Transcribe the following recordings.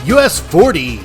US 40.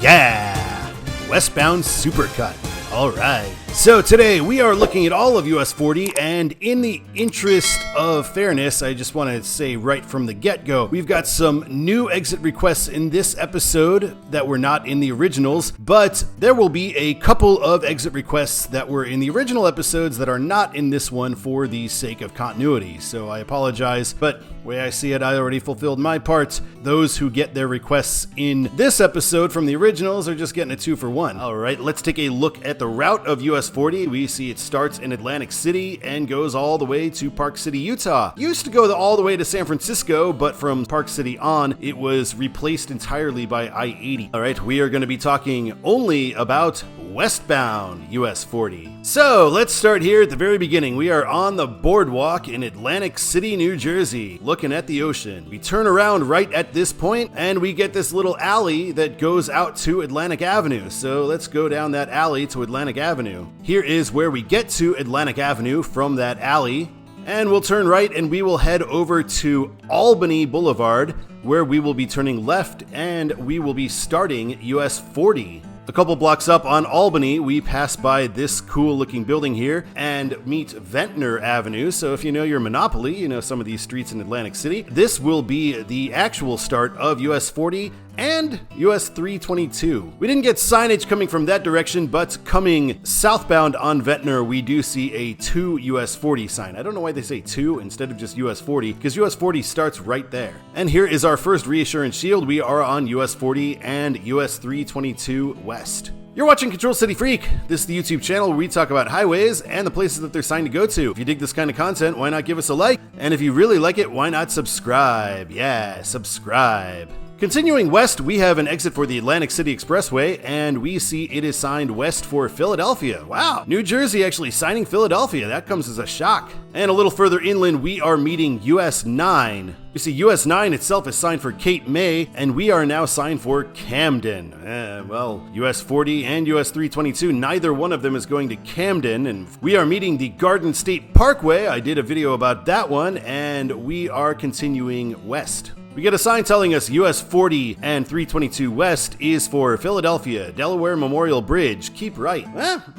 Yeah. Westbound Supercut. All right. So today we are looking at all of US 40, and in the interest of fairness, I just want to say right from the get-go, we've got some new exit requests in this episode that were not in the originals, but there will be a couple of exit requests that were in the original episodes that are not in this one for the sake of continuity. So I apologize, but the way I see it, I already fulfilled my part. Those who get their requests in this episode from the originals are just getting a 2-for-1. All right, let's take a look at the route of US 40. We see it starts in Atlantic City and goes all the way to Park City, Utah. Used to go all the way to San Francisco, but from Park City on, it was replaced entirely by I-80. All right, we are going to be talking only about westbound US 40. So let's start here at the very beginning. We are on the boardwalk in Atlantic City, New Jersey, looking at the ocean. We turn around right at this point and we get this little alley that goes out to Atlantic Avenue. So let's go down that alley to Atlantic Avenue. Here is where we get to Atlantic Avenue from that alley. And we'll turn right and we will head over to Albany Boulevard, where we will be turning left and we will be starting US 40. A couple blocks up on Albany, we pass by this cool looking building here and meet Ventnor Avenue. So if you know your Monopoly, you know some of these streets in Atlantic City. This will be the actual start of US 40 and US 322. We didn't get signage coming from that direction, but coming southbound on Ventnor, we do see a 2 US 40 sign. I don't know why they say 2 instead of just US 40, because US 40 starts right there. And here is our first reassurance shield. We are on US 40 and US 322 West. You're watching Control City Freak. This is the YouTube channel where we talk about highways and the places that they're signed to go to. If you dig this kind of content, why not give us a like? And if you really like it, why not subscribe? Yeah, subscribe. Continuing west, we have an exit for the Atlantic City Expressway, and we see it is signed west for Philadelphia. Wow, New Jersey actually signing Philadelphia. That comes as a shock. And a little further inland, we are meeting US 9. You see, US 9 itself is signed for Cape May, and we are now signed for Camden. Well, US 40 and US 322, neither one of them is going to Camden, and we are meeting the Garden State Parkway. I did a video about that one, and we are continuing west. We get a sign telling us US 40 and 322 West is for Philadelphia, Delaware Memorial Bridge. Keep right.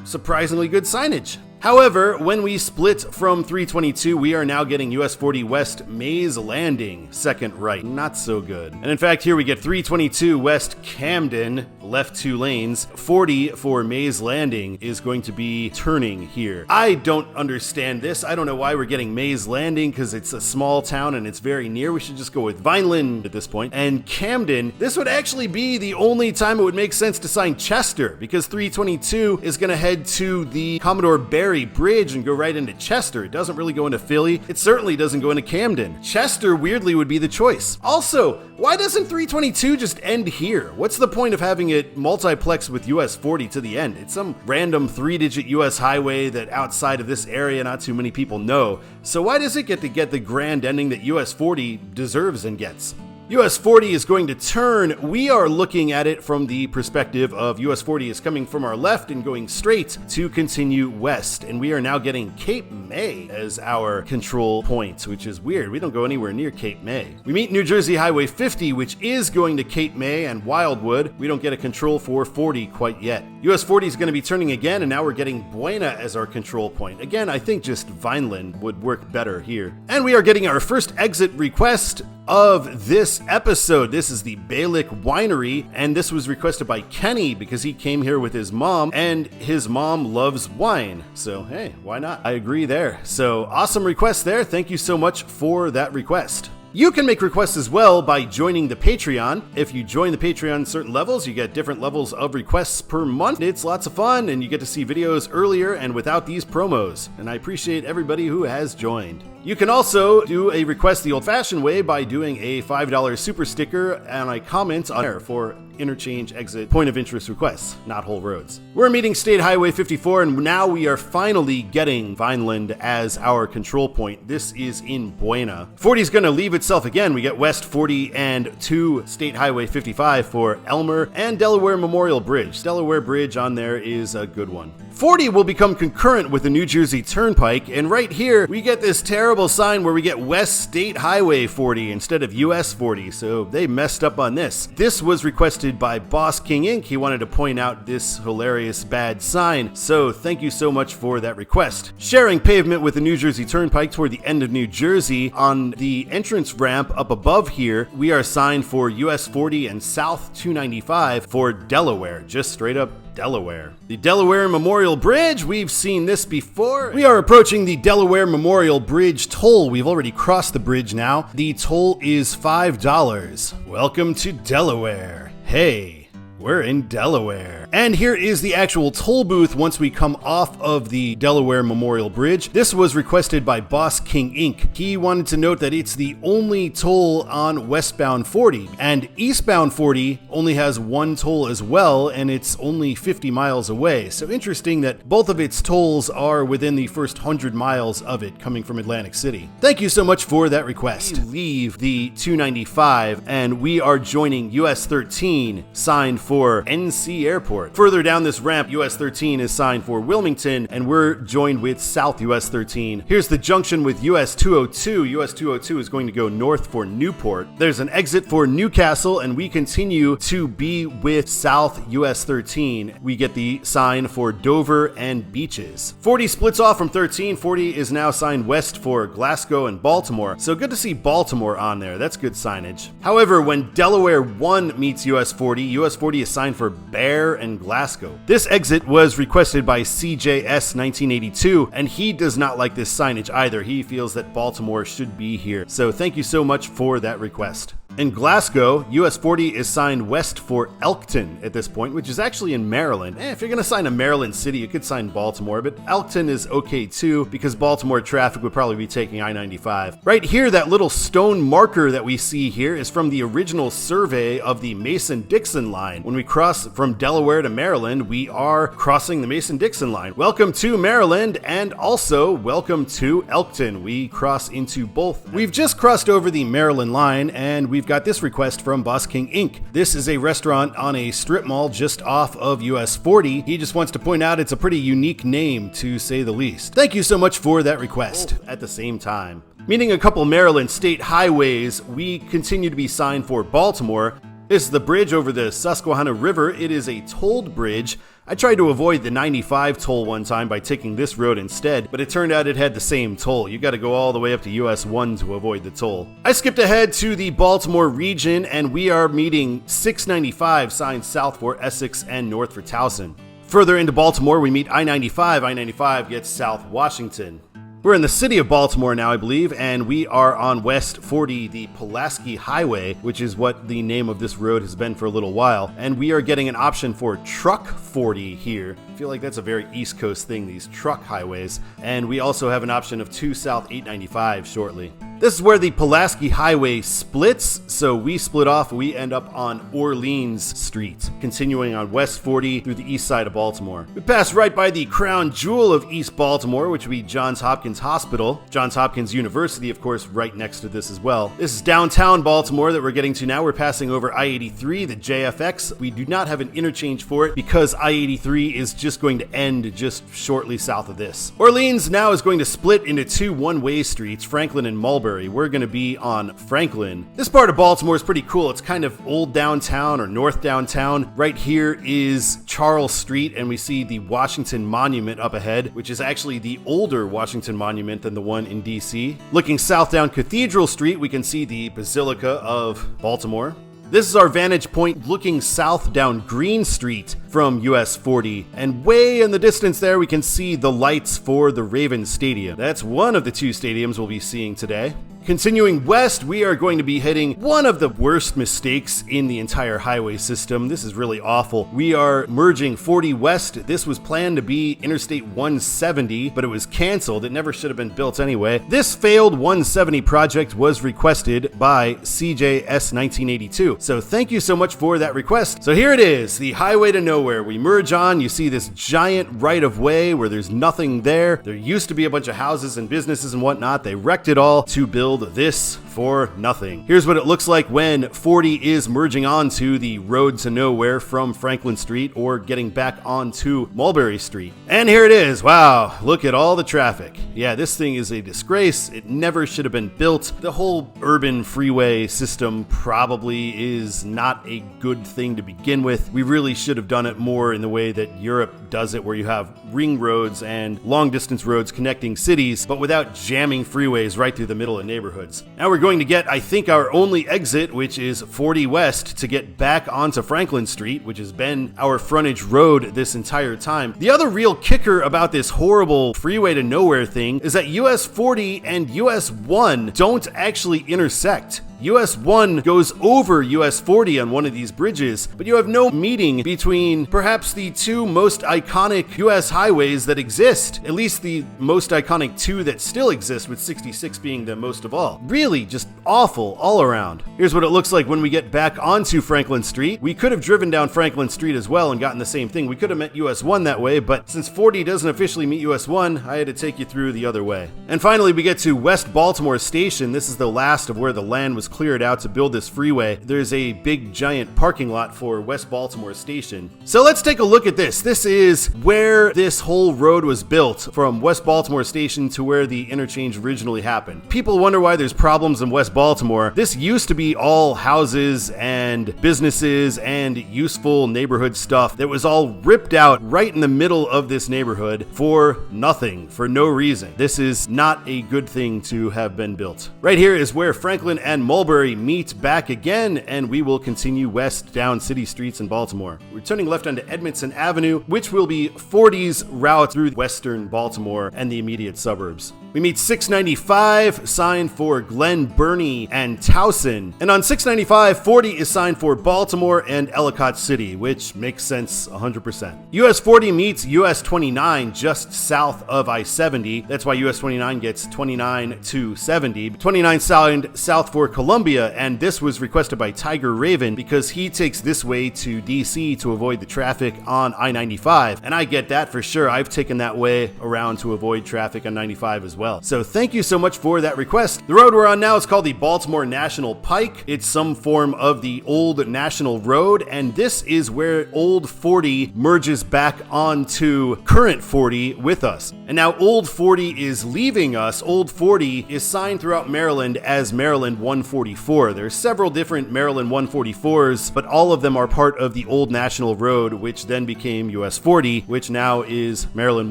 Surprisingly good signage. However, when we split from 322, we are now getting US 40 West Mays Landing, second right. Not so good. And in fact, here we get 322 West Camden, left 2 lanes. 40 for Mays Landing is going to be turning here. I don't understand this. I don't know why we're getting Mays Landing, because it's a small town and it's very near. We should just go with Vineland at this point. And Camden, this would actually be the only time it would make sense to sign Chester, because 322 is going to head to the Commodore Barry Bridge and go right into Chester. It doesn't really go into Philly. It certainly doesn't go into Camden. Chester weirdly would be the choice. Also, why doesn't 322 just end here? What's the point of having it multiplex with US 40 to the end? It's some random 3-digit US highway that outside of this area not too many people know. So why does it get the grand ending that US 40 deserves and gets? US 40 is going to turn. We are looking at it from the perspective of US 40 is coming from our left and going straight to continue west. And we are now getting Cape May as our control point, which is weird. We don't go anywhere near Cape May. We meet New Jersey Highway 50, which is going to Cape May and Wildwood. We don't get a control for 40 quite yet. US 40 is going to be turning again, and now we're getting Buena as our control point. Again, I think just Vineland would work better here. And we are getting our first exit request of this episode. This is the Balick Winery, and this was requested by Kenny because he came here with his mom, and his mom loves wine. So, hey, why not? I agree there. So, awesome request there. Thank you so much for that request. You can make requests as well by joining the Patreon. If you join the Patreon certain levels, you get different levels of requests per month. It's lots of fun, and you get to see videos earlier and without these promos. And I appreciate everybody who has joined. You can also do a request the old-fashioned way by doing a $5 super sticker and a comment on there for interchange exit point of interest requests, not whole roads. We're meeting State Highway 54, and now we are finally getting Vineland as our control point. This is in Buena. 40 is going to leave itself again. We get West 40 and 2 State Highway 55 for Elmer and Delaware Memorial Bridge. Delaware Bridge on there is a good one. 40 will become concurrent with the New Jersey Turnpike, and right here we get this terrible sign where we get West State Highway 40 instead of US 40, so they messed up on this. This was requested by Boss King Inc. He wanted to point out this hilarious bad sign, so thank you so much for that request. Sharing pavement with the New Jersey Turnpike toward the end of New Jersey, on the entrance ramp up above here, we are signed for US 40 and South 295 for Delaware, just straight up Delaware. The Delaware Memorial Bridge, we've seen this before. We are approaching the Delaware Memorial Bridge toll. We've already crossed the bridge now. The toll is $5. Welcome to Delaware. Hey. We're in Delaware. And here is the actual toll booth once we come off of the Delaware Memorial Bridge. This was requested by Boss King Inc. He wanted to note that it's the only toll on westbound 40, and eastbound 40 only has one toll as well, and it's only 50 miles away. So interesting that both of its tolls are within the first 100 miles of it coming from Atlantic City. Thank you so much for that request. We leave the 295 and we are joining US 13, signed for NC Airport. Further down this ramp, US 13 is signed for Wilmington, and we're joined with South US 13. Here's the junction with US 202. US 202 is going to go north for Newport. There's an exit for Newcastle, and we continue to be with South US 13. We get the sign for Dover and Beaches. 40 splits off from 13. 40 is now signed west for Glasgow and Baltimore. So good to see Baltimore on there. That's good signage. However, when Delaware 1 meets US 40, US 40 is signed for Bear and Glasgow. This exit was requested by CJS 1982, and he does not like this signage either. He feels that Baltimore should be here. So thank you so much for that request. In Glasgow, US 40 is signed west for Elkton at this point, which is actually in Maryland. If you're going to sign a Maryland city, you could sign Baltimore, but Elkton is okay too, because Baltimore traffic would probably be taking I-95. Right here, that little stone marker that we see here is from the original survey of the Mason-Dixon line. When we cross from Delaware to Maryland, we are crossing the Mason-Dixon line. Welcome to Maryland, and also welcome to Elkton. We cross into both. We've just crossed over the Maryland line, and we've got this request from Boss King Inc. This is a restaurant on a strip mall just off of US 40. He just wants to point out it's a pretty unique name, to say the least. Thank you so much for that request. At the same time, meeting a couple Maryland state highways, we continue to be signed for Baltimore. This is the bridge over the Susquehanna River. It is a tolled bridge. I tried to avoid the 95 toll one time by taking this road instead, but it turned out it had the same toll. You gotta go all the way up to US 1 to avoid the toll. I skipped ahead to the Baltimore region, and we are meeting 695 signed south for Essex and north for Towson. Further into Baltimore, we meet I-95. I-95 gets South Washington. We're in the city of Baltimore now, I believe, and we are on West 40, the Pulaski Highway, which is what the name of this road has been for a little while. And we are getting an option for Truck 40 here. I feel like that's a very East Coast thing, these truck highways. And we also have an option of 2 South 895 shortly. This is where the Pulaski Highway splits, so we split off, we end up on Orleans Street, continuing on West 40 through the east side of Baltimore. We pass right by the crown jewel of East Baltimore, which would be Johns Hopkins Hospital. Johns Hopkins University, of course, right next to this as well. This is downtown Baltimore that we're getting to now. We're passing over I-83, the JFX. We do not have an interchange for it because I-83 is just going to end just shortly south of this. Orleans now is going to split into 2 one-way streets, Franklin and Mulberry. We're going to be on Franklin. This part of Baltimore is pretty cool. It's kind of old downtown or north downtown. Right here is Charles Street, and we see the Washington Monument up ahead, which is actually the older Washington Monument than the one in DC. Looking south down Cathedral Street, we can see the Basilica of Baltimore. This is our vantage point looking south down Green Street from US 40, and way in the distance there we can see the lights for the Ravens Stadium. That's one of the 2 stadiums we'll be seeing today. Continuing west, we are going to be hitting one of the worst mistakes in the entire highway system. This is really awful. We are merging 40 west. This was planned to be Interstate 170, but it was canceled. It never should have been built anyway. This failed 170 project was requested by CJS 1982. So thank you so much for that request. So here it is, the highway to nowhere. We merge on, you see this giant right of way where there's nothing there. There used to be a bunch of houses and businesses and whatnot. They wrecked it all to build build this for nothing. Here's what it looks like when 40 is merging onto the road to nowhere from Franklin Street or getting back onto Mulberry Street. And here it is. Wow, look at all the traffic. Yeah, this thing is a disgrace. It never should have been built. The whole urban freeway system probably is not a good thing to begin with. We really should have done it more in the way that Europe does it, where you have ring roads and long distance roads connecting cities, but without jamming freeways right through the middle of neighborhoods. Now we're going to get, I think, our only exit, which is 40 West, to get back onto Franklin Street, which has been our frontage road this entire time. The other real kicker about this horrible freeway to nowhere thing is that US 40 and US 1 don't actually intersect. US 1 goes over US 40 on one of these bridges, but you have no meeting between perhaps the two most iconic US highways that exist, at least the most iconic two that still exist, with 66 being the most of all. Really just awful all around. Here's what it looks like when we get back onto Franklin Street. We could have driven down Franklin Street as well and gotten the same thing. We could have met US 1 that way, but since 40 doesn't officially meet US 1, I had to take you through the other way. And finally, we get to West Baltimore Station. This is the last of where the land was cleared out to build this freeway. There's a big giant parking lot for West Baltimore Station. So let's take a look at this. This is where this whole road was built, from West Baltimore Station to where the interchange originally happened. People wonder why there's problems in West Baltimore. This used to be all houses and businesses and useful neighborhood stuff that was all ripped out right in the middle of this neighborhood for nothing, for no reason. This is not a good thing to have been built. Right here is where Franklin and Mulberry meet back again, and we will continue west down city streets in Baltimore. We're turning left onto Edmondson Avenue, which will be 40's route through western Baltimore and the immediate suburbs. We meet 695, signed for Glen Burnie and Towson. And on 695, 40 is signed for Baltimore and Ellicott City, which makes sense 100%. US 40 meets US 29 just south of I-70. That's why US 29 gets 29 to 70. 29 signed south for Columbia, and this was requested by Tiger Raven because he takes this way to DC to avoid the traffic on I-95. And I get that for sure. I've taken that way around to avoid traffic on 95 as well. So thank you so much for that request. The road we're on now is called the Baltimore National Pike. It's some form of the old National Road, and this is where old 40 merges back onto current 40 with us. And now old 40 is leaving us. Old 40 is signed throughout Maryland as Maryland 144. There's several different Maryland 144s, but all of them are part of the old National Road, which then became US 40, which now is Maryland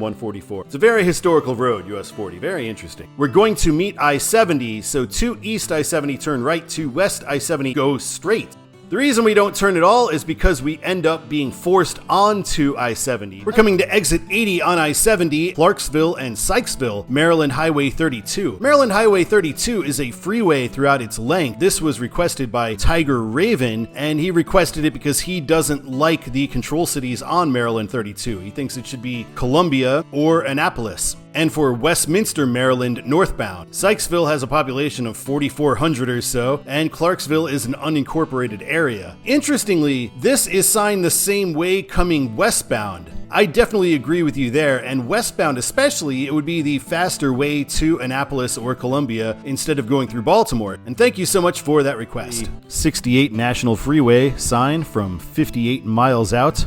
144. It's a very historical road, US 40. Very interesting. We're going to meet I-70, so to east I-70 turn right, to west I-70 go straight. The reason we don't turn at all is because we end up being forced onto I-70. We're coming to exit 80 on I-70, Clarksville and Sykesville, Maryland Highway 32. Maryland Highway 32 is a freeway throughout its length. This was requested by Tiger Raven, and he requested it because he doesn't like the control cities on Maryland 32. He thinks it should be Columbia or Annapolis. And for Westminster, Maryland, northbound. Sykesville has a population of 4,400 or so, and Clarksville is an unincorporated area. Interestingly, this is signed the same way coming westbound. I definitely agree with you there, and westbound especially, it would be the faster way to Annapolis or Columbia instead of going through Baltimore. And thank you so much for that request. 68 National Freeway sign from 58 miles out.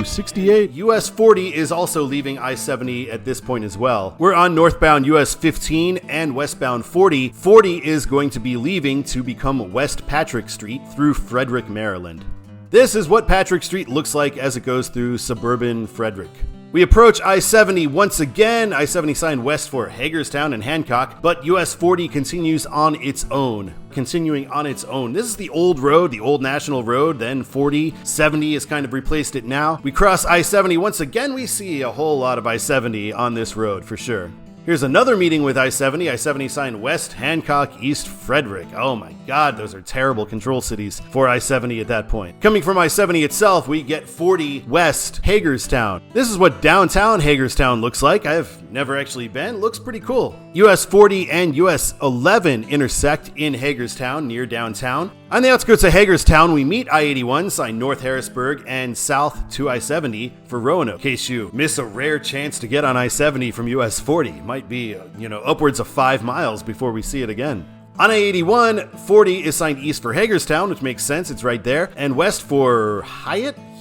68. US 40 is also leaving I-70 at this point as well. We're on northbound US 15 and westbound 40. 40 is going to be leaving to become West Patrick Street through Frederick, Maryland. This is what Patrick Street looks like as it goes through suburban Frederick. We approach I-70 once again. I-70 signed west for Hagerstown and Hancock, but US 40 continues on its own. Continuing on its own. This is the old road, the old National Road, then 40. 70 has kind of replaced it now. We cross I-70 once again. We see a whole lot of I-70 on this road for sure. Here's another meeting with I-70. I-70 signed west, Hancock, east, Frederick. Oh my God, those are terrible control cities for I-70 at that point. Coming from I-70 itself, we get 40 west, Hagerstown. This is what downtown Hagerstown looks like. I have Never actually been. Looks pretty cool. US 40 and US 11 intersect in Hagerstown near downtown. On the outskirts of Hagerstown, we meet I-81, signed North Harrisburg, and south to I-70 for Roanoke. In case you miss a rare chance to get on I-70 from US 40. Might be, upwards of 5 miles before we see it again. On I-81, 40 is signed east for Hagerstown, which makes sense, it's right there, and west for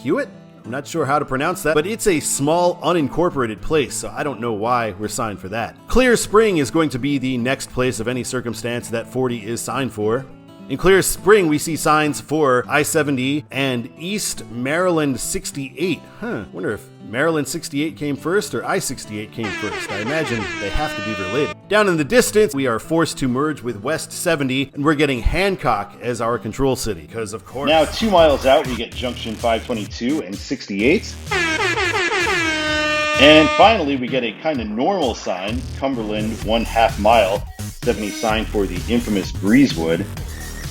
Hewitt? I'm not sure how to pronounce that, but it's a small, unincorporated place, so I don't know why we're signed for that. Clear Spring is going to be the next place of any circumstance that 40 is signed for. In Clear Spring, we see signs for I-70 and East Maryland 68. Wonder if Maryland 68 came first or I-68 came first. I imagine they have to be related. Down in the distance, we are forced to merge with West 70, and we're getting Hancock as our control city, because of course. Now 2 miles out, we get Junction 522 and 68. And finally, we get a kind of normal sign, Cumberland 1/2 mile, 70 sign for the infamous Breezewood.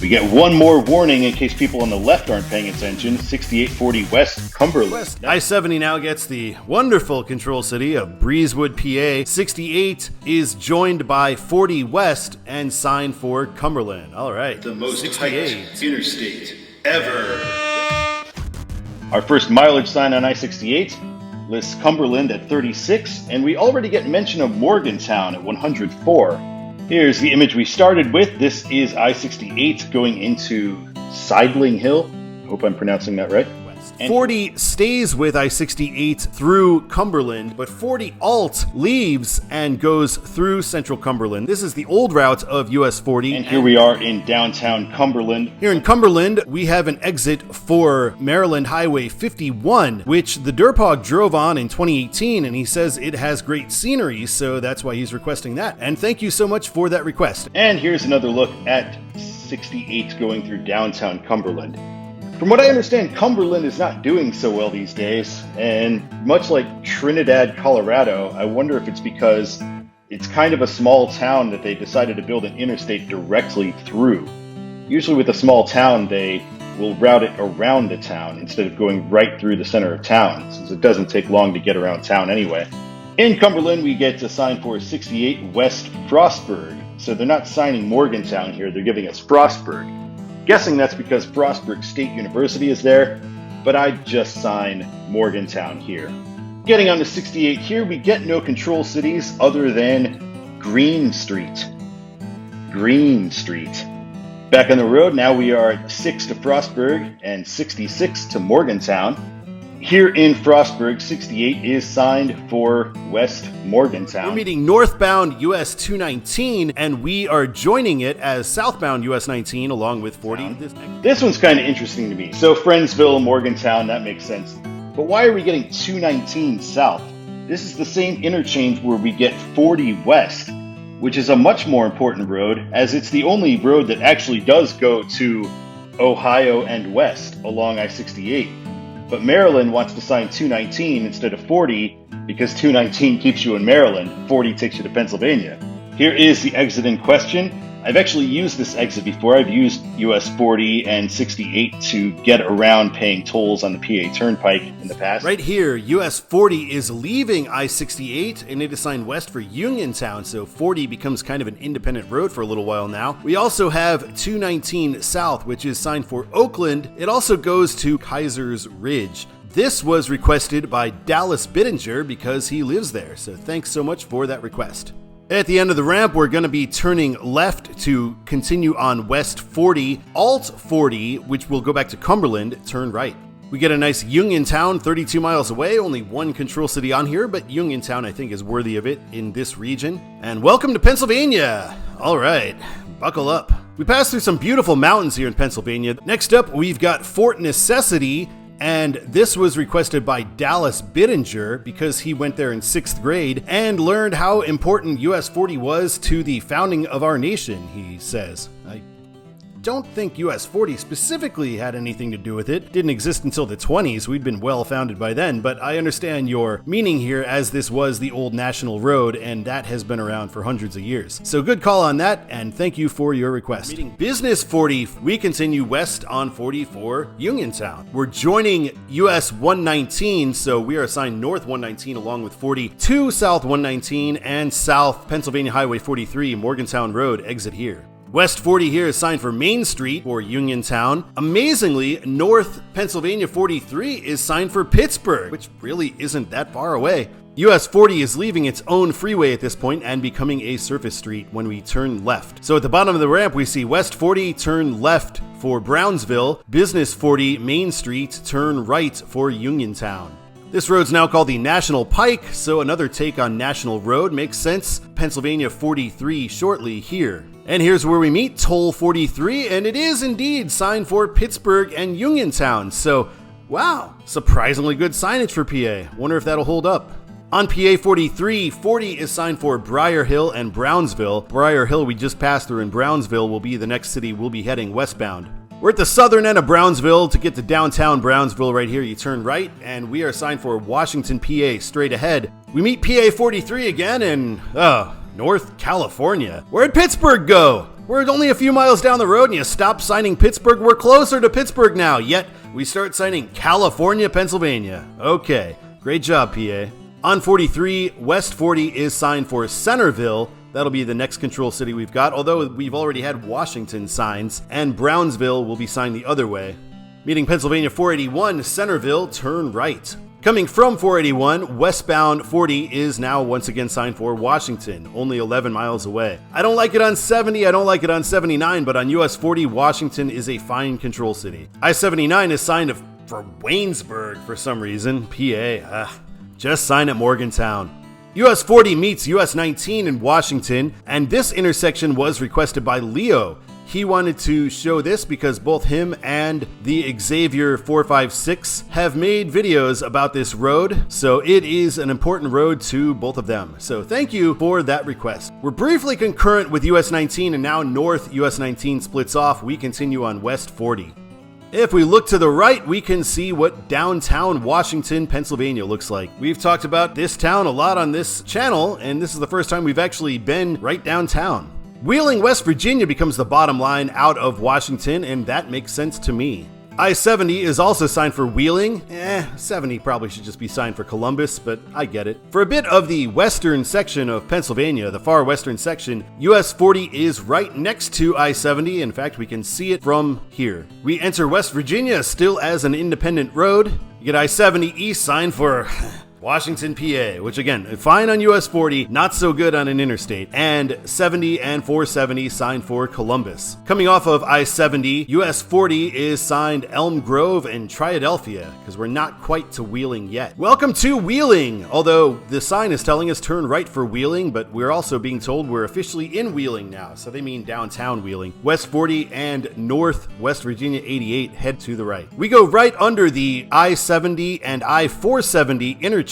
We get one more warning in case people on the left aren't paying attention, 6840 West Cumberland. I-70 now gets the wonderful control city of Breezewood, PA. 68 is joined by 40 West and signed for Cumberland. All right. The most hyped interstate ever. Our first mileage sign on I-68 lists Cumberland at 36, and we already get mention of Morgantown at 104. Here's the image we started with. This is I-68 going into Sidling Hill. Hope I'm pronouncing that right. 40 stays with I-68 through Cumberland, but 40 Alt leaves and goes through central Cumberland. This is the old route of US 40. And here we are in downtown Cumberland. Here in Cumberland, we have an exit for Maryland Highway 51, which TheDerpHog drove on in 2018, and he says it has great scenery, so that's why he's requesting that. And thank you so much for that request. And here's another look at 68 going through downtown Cumberland. From what I understand, Cumberland is not doing so well these days, and much like Trinidad, Colorado, I wonder if it's because it's kind of a small town that they decided to build an interstate directly through. Usually with a small town, they will route it around the town instead of going right through the center of town, since it doesn't take long to get around town anyway. In Cumberland, we get a sign for 68 West Frostburg, so they're not signing Morgantown here, they're giving us Frostburg. Guessing that's because Frostburg State University is there, but I'd just sign Morgantown here. Getting on to 68 here, we get no control cities other than Green Street. Green Street. Back on the road, now we are at 6 to Frostburg and 66 to Morgantown. Here in Frostburg, 68 is signed for West Morgantown. We're meeting northbound US 219, and we are joining it as southbound US 19 along with 40. This one's kind of interesting to me. So Friendsville, Morgantown, that makes sense. But why are we getting 219 south? This is the same interchange where we get 40 west, which is a much more important road, as it's the only road that actually does go to Ohio and west along I-68. But Maryland wants to sign 219 instead of 40 because 219 keeps you in Maryland, 40 takes you to Pennsylvania. Here is the exit in question. I've actually used this exit before. I've used US 40 and 68 to get around paying tolls on the PA Turnpike in the past. Right here, US 40 is leaving I-68 and it is signed west for Uniontown, so 40 becomes kind of an independent road for a little while now. We also have 219 South, which is signed for Oakland. It also goes to Kaiser's Ridge. This was requested by Dallas Bittinger because he lives there, so thanks so much for that request. At the end of the ramp, we're going to be turning left to continue on West 40, Alt 40, which will go back to Cumberland, turn right. We get a nice Uniontown 32 miles away, only one control city on here, but Uniontown I think is worthy of it in this region. And welcome to Pennsylvania! All right, buckle up. We passed through some beautiful mountains here in Pennsylvania. Next up, we've got Fort Necessity, and this was requested by Dallas Bittinger because he went there in 6th grade and learned how important US 40 was to the founding of our nation, he says. don't think US 40 specifically had anything to do with it. Didn't exist until the 20s. We'd been well founded by then, but I understand your meaning here, as this was the old national road and that has been around for hundreds of years. So good call on that, and thank you for your request. Meeting Business 40, we continue west on 44 Uniontown. We're joining US 119, so we are assigned North 119 along with 40 to South 119 and South Pennsylvania Highway 43, Morgantown Road, exit here. West 40 here is signed for Main Street or Uniontown. Amazingly, North Pennsylvania 43 is signed for Pittsburgh, which really isn't that far away. US 40 is leaving its own freeway at this point and becoming a surface street when we turn left. So at the bottom of the ramp, we see West 40, turn left for Brownsville, Business 40, Main Street, turn right for Uniontown. This road's now called the National Pike, so another take on National Road makes sense. Pennsylvania 43 shortly here. And here's where we meet Toll 43, and it is indeed signed for Pittsburgh and Uniontown. So, wow, surprisingly good signage for PA. Wonder if that'll hold up. On PA 43, 40 is signed for Briar Hill and Brownsville. Briar Hill we just passed through, and Brownsville will be the next city we'll be heading westbound. We're at the southern end of Brownsville. To get to downtown Brownsville right here, you turn right, and we are signed for Washington, PA, straight ahead. We meet PA 43 again in, North California. Where'd Pittsburgh go? We're only a few miles down the road and you stop signing Pittsburgh. We're closer to Pittsburgh now, yet we start signing California, Pennsylvania. Okay, great job, PA. On 43, West 40 is signed for Centerville. That'll be the next control city we've got, although we've already had Washington signs, and Brownsville will be signed the other way. Meeting Pennsylvania 481, Centerville, turn right. Coming from 481, westbound 40 is now once again signed for Washington, only 11 miles away. I don't like it on 70, I don't like it on 79, but on US 40, Washington is a fine control city. I-79 is signed for Waynesburg for some reason, PA, just sign at Morgantown. US 40 meets US 19 in Washington, and this intersection was requested by Leo. He wanted to show this because both him and the Xavier 456 have made videos about this road, so it is an important road to both of them. So thank you for that request. We're briefly concurrent with US 19, and now North US 19 splits off. We continue on West 40. If we look to the right, we can see what downtown Washington, Pennsylvania looks like. We've talked about this town a lot on this channel, and this is the first time we've actually been right downtown. Wheeling, West Virginia becomes the bottom line out of Washington, and that makes sense to me. I-70 is also signed for Wheeling. 70 probably should just be signed for Columbus, but I get it. For a bit of the western section of Pennsylvania, the far western section, US 40 is right next to I-70. In fact, we can see it from here. We enter West Virginia still as an independent road. You get I-70 east signed for Washington, PA, which again, fine on US 40, not so good on an interstate, and 70 and 470 signed for Columbus. Coming off of I-70, US 40 is signed Elm Grove and Triadelphia, because we're not quite to Wheeling yet. Welcome to Wheeling, although the sign is telling us turn right for Wheeling, but we're also being told we're officially in Wheeling now, so they mean downtown Wheeling. West 40 and North West Virginia 88 head to the right. We go right under the I-70 and I-470 interchange.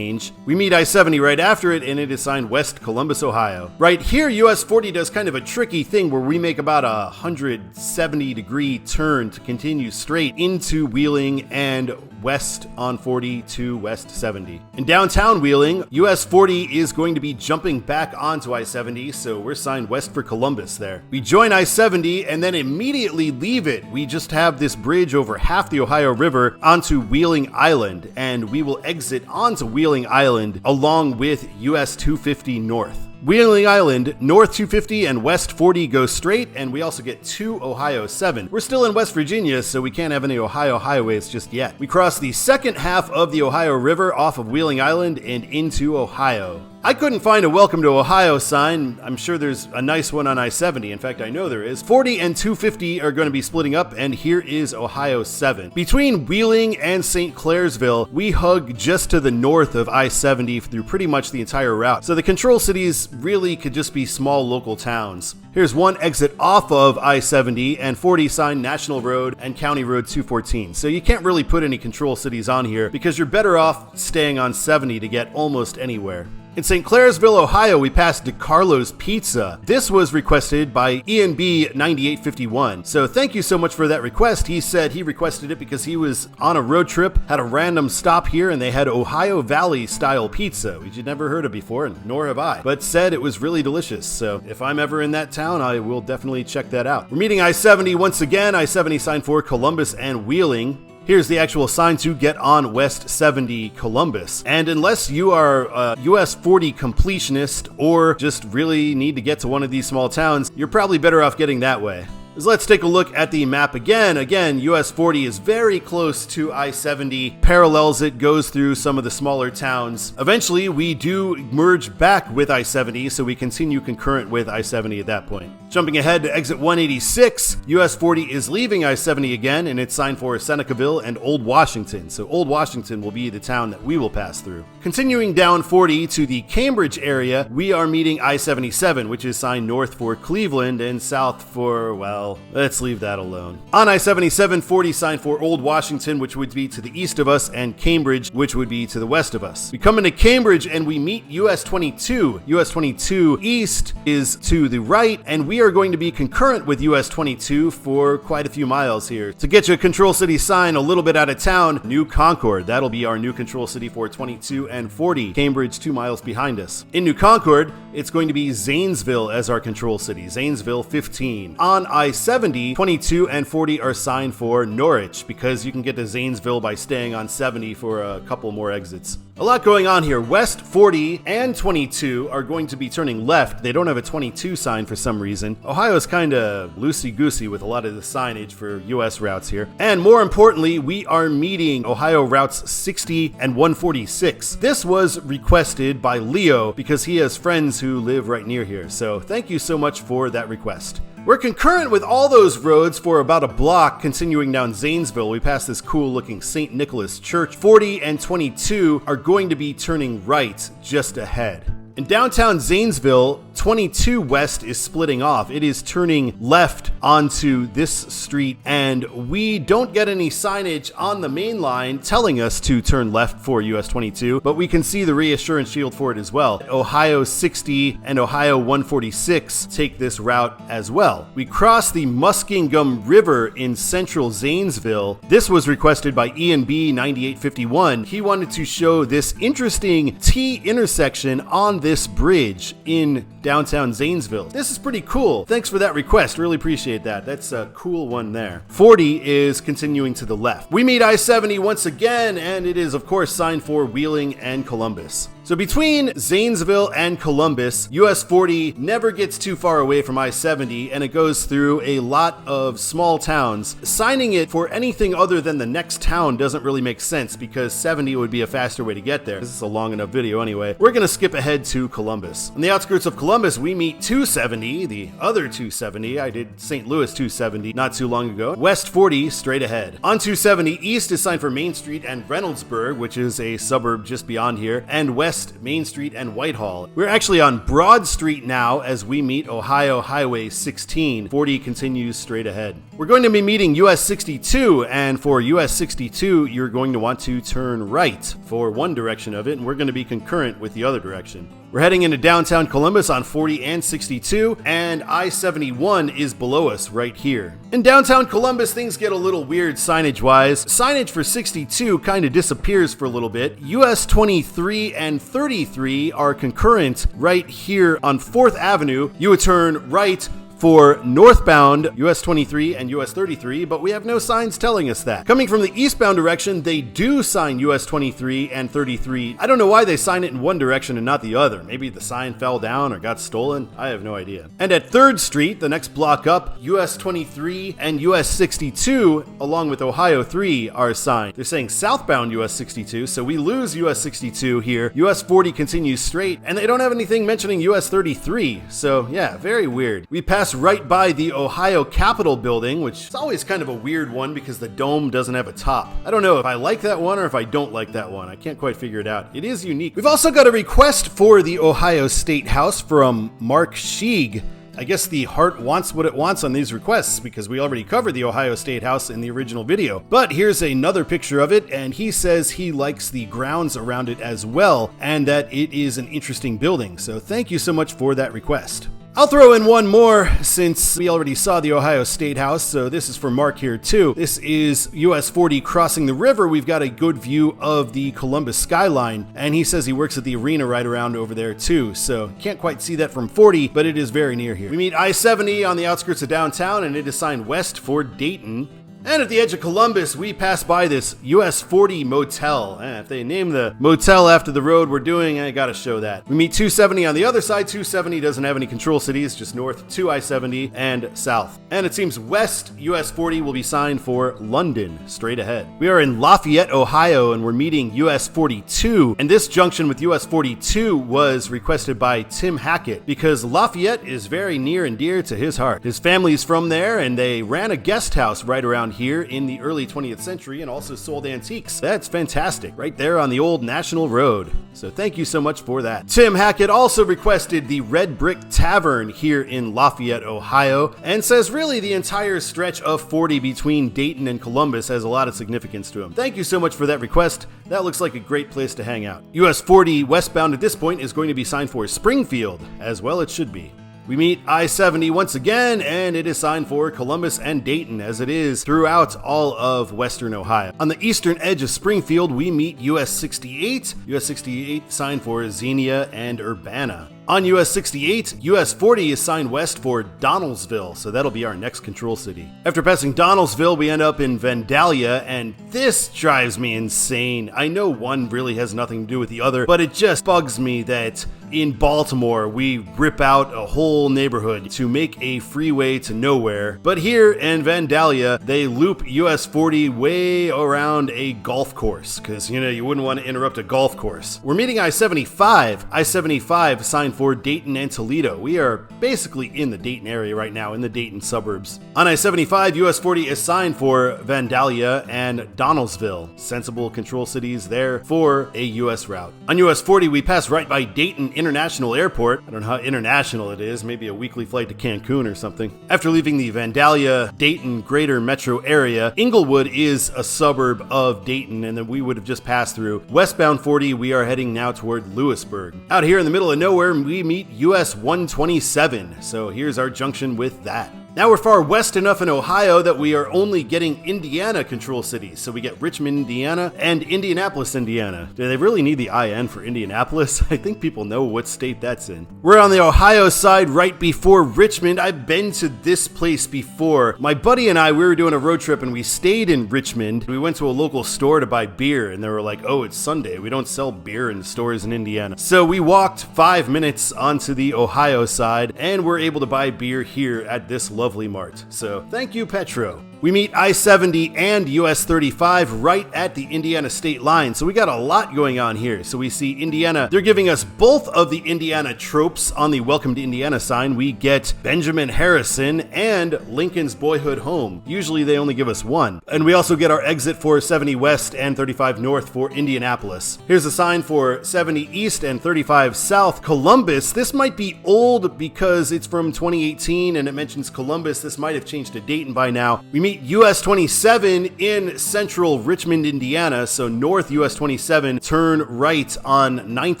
We meet I-70 right after it, and it is signed West Columbus, Ohio. Right here, US 40 does kind of a tricky thing where we make about a 170-degree turn to continue straight into Wheeling and west on 40 to West 70. In downtown Wheeling, US 40 is going to be jumping back onto I-70, so we're signed west for Columbus there. We join I-70 and then immediately leave it. We just have this bridge over half the Ohio River onto Wheeling Island, and we will exit onto Wheeling Island along with US 250 North. Wheeling Island, North 250 and West 40 go straight, and we also get to Ohio 7. We're still in West Virginia, so we can't have any Ohio highways just yet. We cross the second half of the Ohio River off of Wheeling Island and into Ohio. I couldn't find a Welcome to Ohio sign. I'm sure there's a nice one on I-70. In fact, I know there is. 40 and 250 are going to be splitting up, and here is Ohio 7. Between Wheeling and St. Clairsville, we hug just to the north of I-70 through pretty much the entire route. So the control cities really could just be small local towns. Here's one exit off of I-70 and 40 sign National Road and County Road 214. So you can't really put any control cities on here because you're better off staying on 70 to get almost anywhere. In St. Clairsville, Ohio, we passed DeCarlo's Pizza. This was requested by ENB9851. So thank you so much for that request. He said he requested it because he was on a road trip, had a random stop here, and they had Ohio Valley style pizza, which you'd never heard of before, and nor have I, but said it was really delicious. So if I'm ever in that town, I will definitely check that out. We're meeting I-70 once again. I-70 signed for Columbus and Wheeling. Here's the actual sign to get on West 70 Columbus. And unless you are a US 40 completionist or just really need to get to one of these small towns, you're probably better off getting that way. Let's take a look at the map again. Again, US 40 is very close to I-70, parallels it, goes through some of the smaller towns. Eventually, we do merge back with I-70, so we continue concurrent with I-70 at that point. Jumping ahead to exit 186, US 40 is leaving I-70 again, and it's signed for Senecaville and Old Washington. So Old Washington will be the town that we will pass through. Continuing down 40 to the Cambridge area, we are meeting I-77, which is signed north for Cleveland and south for, well, let's leave that alone. On I-77, 40 signed for Old Washington, which would be to the east of us, and Cambridge, which would be to the west of us. We come into Cambridge and we meet US 22. US 22 east is to the right, and we are going to be concurrent with US 22 for quite a few miles here. To get you a Control City sign a little bit out of town, New Concord. That'll be our new Control City for 22 and 40. Cambridge 2 miles behind us. In New Concord, it's going to be Zanesville as our Control City. Zanesville 15. On I-70, 22 and 40 are signed for Norwich because you can get to Zanesville by staying on 70 for a couple more exits. A lot going on here. West 40 and 22 are going to be turning left. They don't have a 22 sign for some reason. Ohio's kind of loosey-goosey with a lot of the signage for US routes here. And more importantly, we are meeting Ohio routes 60 and 146. This was requested by Leo because he has friends who live right near here. So thank you so much for that request. We're concurrent with all those roads for about a block. Continuing down Zanesville, we pass this cool looking St. Nicholas Church. 40 and 22 are going to be turning right just ahead. In downtown Zanesville, 22 West is splitting off. It is turning left onto this street, and we don't get any signage on the main line telling us to turn left for US 22, but we can see the reassurance shield for it as well. Ohio 60 and Ohio 146 take this route as well. We cross the Muskingum River in central Zanesville. This was requested by ENB 9851. He wanted to show this interesting T intersection on this bridge in downtown Zanesville. This is pretty cool. Thanks for that request. Really appreciate that. That's a cool one there. 40 is continuing to the left. We meet I-70 once again, and it is of course signed for Wheeling and Columbus. So between Zanesville and Columbus, US 40 never gets too far away from I-70, and it goes through a lot of small towns. Signing it for anything other than the next town doesn't really make sense because 70 would be a faster way to get there. This is a long enough video anyway. We're gonna skip ahead to Columbus. On the outskirts of Columbus, we meet 270, the other 270. I did St. Louis 270 not too long ago. West 40 straight ahead. On 270, east is signed for Main Street and Reynoldsburg, which is a suburb just beyond here, and west Main Street and Whitehall. We're actually on Broad Street now as we meet Ohio Highway 16. 40 continues straight ahead. We're going to be meeting US 62, and for US 62, you're going to want to turn right for one direction of it, and we're going to be concurrent with the other direction. We're heading into downtown Columbus on 40 and 62, and I-71 is below us right here. In downtown Columbus, things get a little weird signage-wise. Signage for 62 kind of disappears for a little bit. US 23 and 33 are concurrent right here on 4th Avenue. You would turn right for northbound US 23 and US 33, but we have no signs telling us that. Coming from the eastbound direction, they do sign US 23 and 33. I don't know why they sign it in one direction and not the other. Maybe the sign fell down or got stolen. I have no idea. And at 3rd Street, the next block up, US 23 and US 62, along with Ohio 3, are signed. They're saying southbound US 62, so we lose US 62 here. US 40 continues straight, and they don't have anything mentioning US 33. So yeah, very weird. We pass right by the Ohio Capitol building, which is always kind of a weird one because the dome doesn't have a top. I don't know if I like that one or if I don't like that one. I can't quite figure it out. It is unique. We've also got a request for the Ohio State House from Mark Schieg. I guess the heart wants what it wants on these requests because we already covered the Ohio State House in the original video. But here's another picture of it, and he says he likes the grounds around it as well and that it is an interesting building. So thank you so much for that request. I'll throw in one more since we already saw the Ohio State House, so this is for Mark here too. This is US 40 crossing the river. We've got a good view of the Columbus skyline, and he says he works at the arena right around over there too, so can't quite see that from 40, but it is very near here. We meet I-70 on the outskirts of downtown, and it is signed west for Dayton. And at the edge of Columbus, we pass by this US 40 motel. If they name the motel after the road we're doing, I gotta show that. We meet 270 on the other side. 270 doesn't have any control cities, just north to I-70 and south. And it seems west US 40 will be signed for London, straight ahead. We are in Lafayette, Ohio, and we're meeting US 42. And this junction with US 42 was requested by Tim Hackett because Lafayette is very near and dear to his heart. His family's from there, and they ran a guest house right around here in the early 20th century and also sold antiques. That's fantastic, right there on the old National Road. So thank you so much for that. Tim Hackett also requested the Red Brick Tavern here in Lafayette, Ohio, and says really the entire stretch of 40 between Dayton and Columbus has a lot of significance to him. Thank you so much for that request. That looks like a great place to hang out. US 40 westbound at this point is going to be signed for Springfield, as well it should be. We meet I-70 once again, and it is signed for Columbus and Dayton, as it is throughout all of western Ohio. On the eastern edge of Springfield, we meet US 68. US 68 signed for Xenia and Urbana. On US 68, US 40 is signed west for Donnellsville, so that'll be our next control city. After passing Donnellsville, we end up in Vandalia, and this drives me insane. I know one really has nothing to do with the other, but it just bugs me that in Baltimore, we rip out a whole neighborhood to make a freeway to nowhere. But here in Vandalia, they loop US 40 way around a golf course, because, you wouldn't want to interrupt a golf course. We're meeting I-75. I-75 signed for Dayton and Toledo. We are basically in the Dayton area right now, in the Dayton suburbs. On I-75, US 40 is signed for Vandalia and Donnellsville. Sensible control cities there for a US route. On US 40, we pass right by Dayton International Airport. I don't know how international it is, maybe a weekly flight to Cancun or something. After leaving the Vandalia, Dayton greater metro area, Inglewood is a suburb of Dayton, and then we would have just passed through. Westbound 40, we are heading now toward Lewisburg. Out here in the middle of nowhere, we meet US 127, so here's our junction with that. Now we're far west enough in Ohio that we are only getting Indiana control cities. So we get Richmond, Indiana, and Indianapolis, Indiana. Do they really need the IN for Indianapolis? I think people know what state that's in. We're on the Ohio side right before Richmond. I've been to this place before. My buddy and I, we were doing a road trip and we stayed in Richmond. We went to a local store to buy beer and they were like, oh, it's Sunday. We don't sell beer in stores in Indiana. So we walked 5 minutes onto the Ohio side and we're able to buy beer here at this lovely mart. So thank you, Petro. We meet I-70 and US 35 right at the Indiana state line. So we got a lot going on here. So we see Indiana. They're giving us both of the Indiana tropes on the Welcome to Indiana sign. We get Benjamin Harrison and Lincoln's boyhood home. Usually they only give us one. And we also get our exit for 70 West and 35 North for Indianapolis. Here's a sign for 70 East and 35 South Columbus. This might be old because it's from 2018 and it mentions Columbus. This might have changed to Dayton by now. We meet US 27 in central Richmond, Indiana. So north US 27, turn right on 9th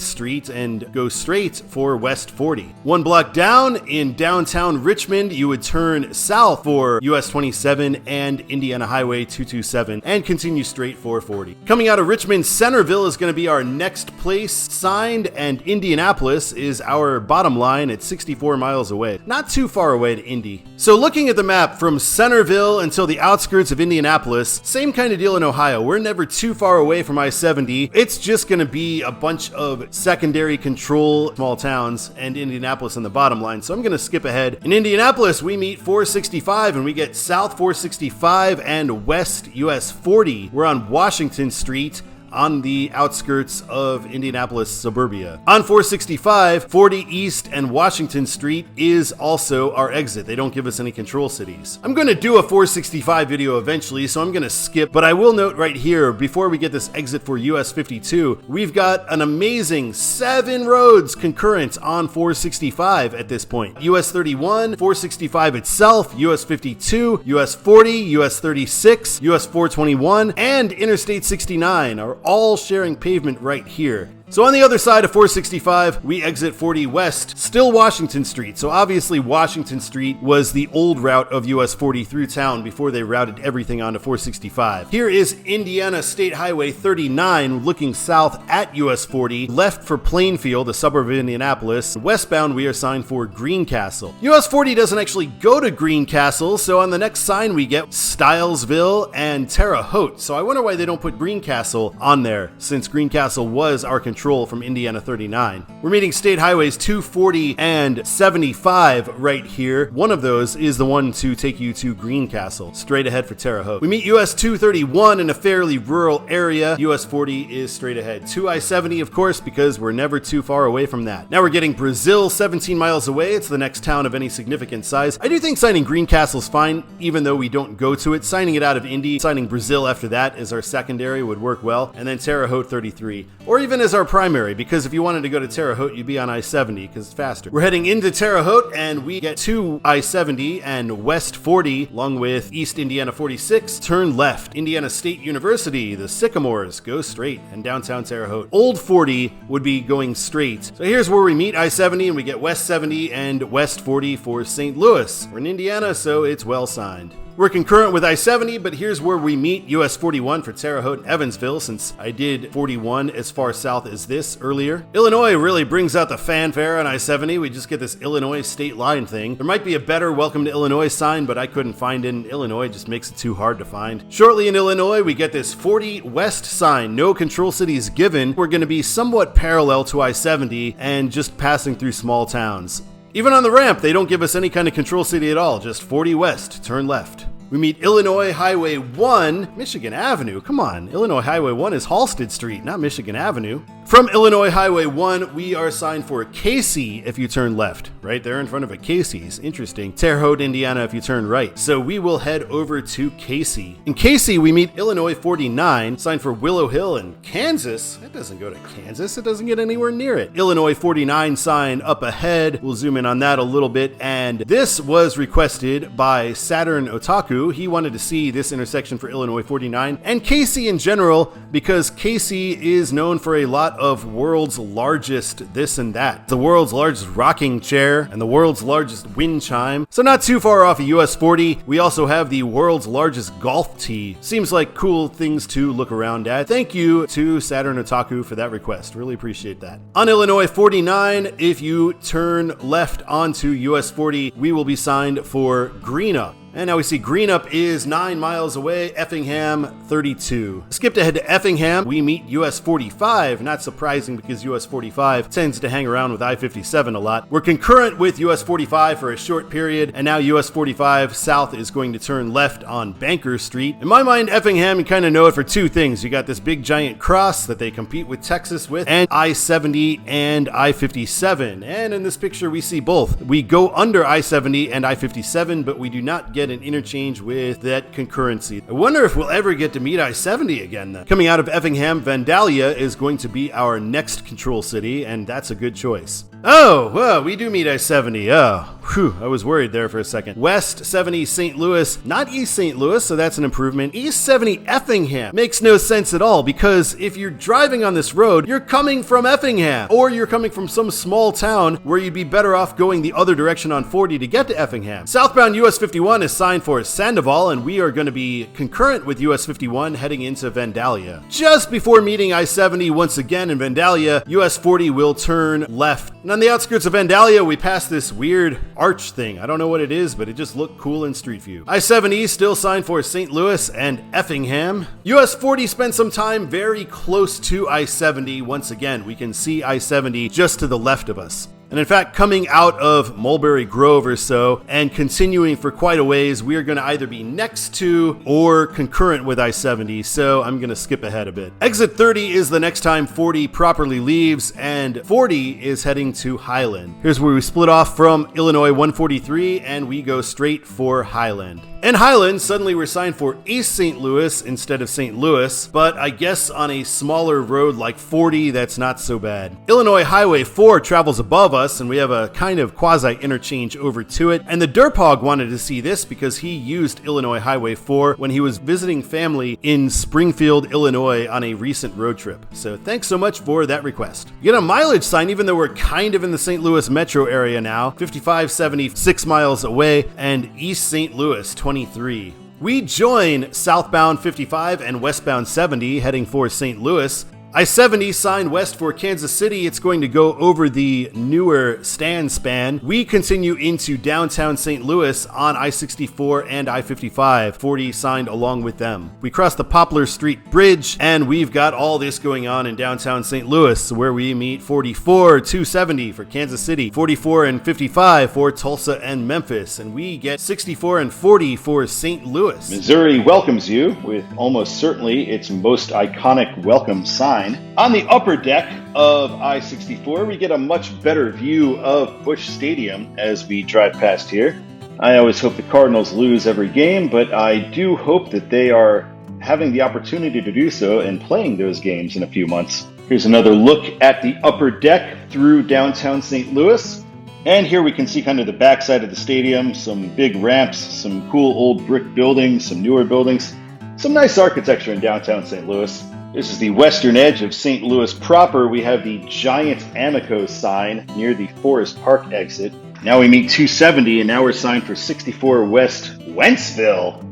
Street and go straight for West 40. One block down in downtown Richmond, you would turn south for US 27 and Indiana Highway 227 and continue straight for 40. Coming out of Richmond, Centerville is going to be our next place signed, and Indianapolis is our bottom line at 64 miles away. Not too far away to Indy. So looking at the map from Centerville until the outskirts of Indianapolis, same kind of deal in Ohio. We're never too far away from I-70. It's just going to be a bunch of secondary control small towns and Indianapolis on the bottom line. So I'm going to skip ahead. In Indianapolis, we meet 465 and we get South 465 and West US 40. We're on Washington Street. on the outskirts of Indianapolis suburbia. On 465, 40 East and Washington Street is also our exit. They don't give us any control cities. I'm going to do a 465 video eventually, so I'm going to skip, but I will note right here, before we get this exit for US 52, we've got an amazing 7 roads concurrent on 465 at this point. US 31, 465 itself, US 52, US 40, US 36, US 421, and Interstate 69 are all sharing pavement right here. So on the other side of 465, we exit 40 West, still Washington Street. So obviously Washington Street was the old route of US 40 through town before they routed everything onto 465. Here is Indiana State Highway 39 looking south at US 40, left for Plainfield, a suburb of Indianapolis. Westbound, we are signed for Greencastle. US 40 doesn't actually go to Greencastle, so on the next sign we get Stylesville and Terre, Haute. So I wonder why they don't put Greencastle on there, since Greencastle was our control from Indiana 39. We're meeting state highways 240 and 75 right here. One of those is the one to take you to Greencastle, straight ahead for Terre Haute. We meet US 231 in a fairly rural area. US 40 is straight ahead. 2 I-70, of course, because we're never too far away from that. Now we're getting Brazil 17 miles away. It's the next town of any significant size. I do think signing Greencastle's fine, even though we don't go to it. Signing it out of Indy, signing Brazil after that as our secondary would work well. And then Terre Haute 33. Or even as our primary, because if you wanted to go to Terre Haute, you'd be on I-70 because it's faster. We're heading into Terre Haute and we get to I-70 and West 40 along with East Indiana 46. Turn left. Indiana State University, the Sycamores, go straight, and downtown Terre Haute. Old 40 would be going straight. So here's where we meet I-70 and we get West 70 and West 40 for St. Louis. We're in Indiana, so it's well signed. We're concurrent with I-70, but here's where we meet US 41 for Terre Haute and Evansville, since I did 41 as far south as this earlier. Illinois really brings out the fanfare on I-70. We just get this Illinois state line thing. There might be a better Welcome to Illinois sign, but I couldn't find it in Illinois. It just makes it too hard to find. Shortly in Illinois, we get this 40 West sign. No control cities given. We're going to be somewhat parallel to I-70 and just passing through small towns. Even on the ramp, they don't give us any kind of control city at all, just 40 West, turn left. We meet Illinois Highway 1, Michigan Avenue. Come on, Illinois Highway 1 is Halsted Street, not Michigan Avenue. From Illinois Highway 1, we are signed for Casey if you turn left. Right there in front of a Casey's. Interesting. Terre Haute, Indiana if you turn right. So we will head over to Casey. In Casey, we meet Illinois 49, signed for Willow Hill and Kansas. That doesn't go to Kansas. It doesn't get anywhere near it. Illinois 49 sign up ahead. We'll zoom in on that a little bit. And this was requested by Saturn Otaku. He wanted to see this intersection for Illinois 49 and Casey in general, because Casey is known for a lot of world's largest this and that. The world's largest rocking chair and the world's largest wind chime. So not too far off of US 40. We also have the world's largest golf tee. Seems like cool things to look around at. Thank you to Saturn Otaku for that request. Really appreciate that. On Illinois 49, if you turn left onto US 40, we will be signed for Greenup. And now we see Greenup is 9 miles away, Effingham 32. Skipped ahead to Effingham, we meet US 45, not surprising because US 45 tends to hang around with I-57 a lot. We're concurrent with US 45 for a short period, and now US 45 south is going to turn left on Banker Street. In my mind, Effingham, you kind of know it for two things. You got this big giant cross that they compete with Texas with, and I-70 and I-57. And in this picture, we see both. We go under I-70 and I-57, but we do not get an interchange with that concurrency. I wonder if we'll ever get to meet I-70 again then. Coming out of Effingham, Vandalia is going to be our next control city, and that's a good choice. Oh, well, we do meet I-70. Oh, whew, I was worried there for a second. West 70 St. Louis, not East St. Louis, so that's an improvement. East 70 Effingham makes no sense at all, because if you're driving on this road, you're coming from Effingham, or you're coming from some small town where you'd be better off going the other direction on 40 to get to Effingham. Southbound US 51 is signed for Sandoval, and we are going to be concurrent with US 51 heading into Vandalia. Just before meeting I-70 once again in Vandalia, US 40 will turn left. And on the outskirts of Vandalia, we pass this weird arch thing. I don't know what it is, but it just looked cool in Street View. I-70 still signed for St. Louis and Effingham. US 40 spent some time very close to I-70. Once again, we can see I-70 just to the left of us. And in fact, coming out of Mulberry Grove or so and continuing for quite a ways, we are going to either be next to or concurrent with I-70, so I'm going to skip ahead a bit. Exit 30 is the next time 40 properly leaves, and 40 is heading to Highland. Here's where we split off from Illinois 143, and we go straight for Highland. And Highland, suddenly we're signed for East St. Louis instead of St. Louis, but I guess on a smaller road like 40, that's not so bad. Illinois Highway 4 travels above us, and we have a kind of quasi-interchange over to it, and the TheDerpHog wanted to see this because he used Illinois Highway 4 when he was visiting family in Springfield, Illinois on a recent road trip. So thanks so much for that request. You get a mileage sign even though we're kind of in the St. Louis metro area now, 5576 miles away, and East St. Louis 23. We join southbound 55 and westbound 70 heading for St. Louis. I-70 signed west for Kansas City. It's going to go over the newer stand span. We continue into downtown St. Louis on I-64 and I-55. 40 signed along with them. We cross the Poplar Street Bridge, and we've got all this going on in downtown St. Louis, where we meet 44, 270 for Kansas City, 44 and 55 for Tulsa and Memphis, and we get 64 and 40 for St. Louis. Missouri welcomes you with almost certainly its most iconic welcome sign. On the upper deck of I-64, we get a much better view of Busch Stadium as we drive past here. I always hope the Cardinals lose every game, but I do hope that they are having the opportunity to do so and playing those games in a few months. Here's another look at the upper deck through downtown St. Louis. And here we can see kind of the backside of the stadium, some big ramps, some cool old brick buildings, some newer buildings, some nice architecture in downtown St. Louis. This is the western edge of St. Louis proper. We have the giant Amico sign near the Forest Park exit. Now we meet 270, and now we're signed for 64 West Wentzville.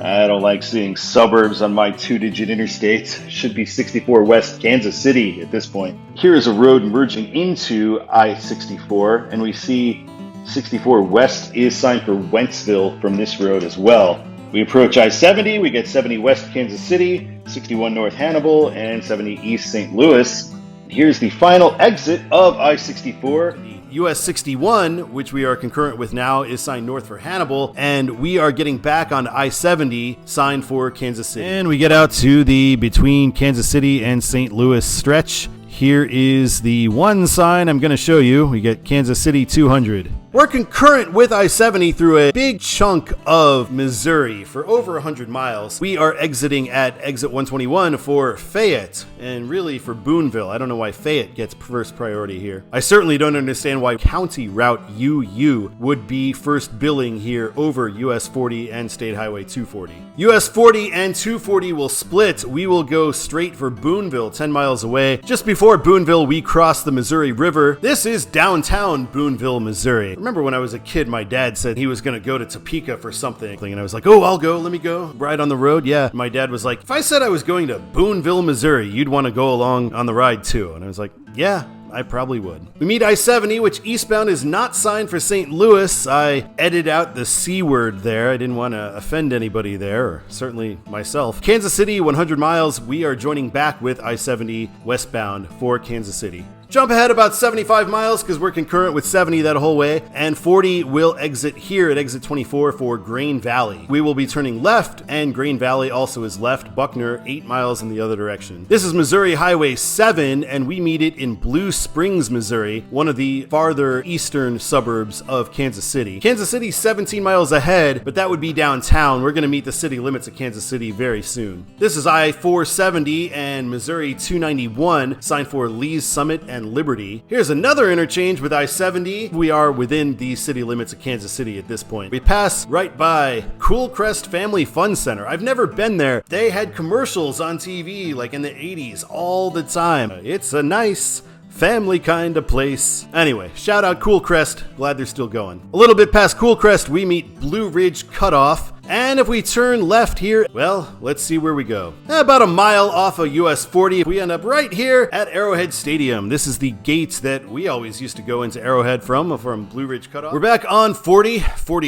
I don't like seeing suburbs on my two-digit interstate. Should be 64 West Kansas City at this point. Here is a road merging into I-64, and we see 64 West is signed for Wentzville from this road as well. We approach I-70, we get 70 West Kansas City, 61 North Hannibal, and 70 East St. Louis. Here's the final exit of I-64. US 61, which we are concurrent with now, is signed north for Hannibal, and we are getting back on I-70, signed for Kansas City. And we get out to the between Kansas City and St. Louis stretch. Here is the one sign I'm going to show you. We get Kansas City 200. We're concurrent with I-70 through a big chunk of Missouri for over 100 miles. We are exiting at exit 121 for Fayette, and really for Boonville. I don't know why Fayette gets first priority here. I certainly don't understand why County Route UU would be first billing here over US 40 and State Highway 240. US 40 and 240 will split. We will go straight for Boonville, 10 miles away. Just before Boonville, we cross the Missouri River. This is downtown Boonville, Missouri. Remember when I was a kid, my dad said he was going to go to Topeka for something, and I was like, oh, I'll go, let me go, ride on the road, yeah. My dad was like, if I said I was going to Boonville, Missouri, you'd want to go along on the ride too. And I was like, yeah, I probably would. We meet I-70, which eastbound is not signed for St. Louis. I edited out the C word there. I didn't want to offend anybody there, or certainly myself. Kansas City, 100 miles. We are joining back with I-70 westbound for Kansas City. Jump ahead about 75 miles because we're concurrent with 70 that whole way, and 40 will exit here at exit 24 for Grain Valley. We will be turning left, and Grain Valley also is left. Buckner, 8 miles in the other direction. This is Missouri Highway 7, and we meet it in Blue Springs, Missouri, one of the farther eastern suburbs of Kansas City. Kansas City 17 miles ahead, but that would be downtown. We're going to meet the city limits of Kansas City very soon. This is I-470 and Missouri 291, signed for Lee's Summit and Liberty. Here's another interchange with I-70. We are within the city limits of Kansas City at this point. We pass right by Cool Crest Family Fun Center. I've never been there. They had commercials on TV like in the 80s all the time. It's a nice family kind of place. Anyway, shout out Cool Crest. Glad they're still going. A little bit past Cool Crest, we meet Blue Ridge Cutoff. And if we turn left here, well, let's see where we go. About a mile off of US 40, we end up right here at Arrowhead Stadium. This is the gate that we always used to go into Arrowhead from Blue Ridge Cutoff. We're back on 40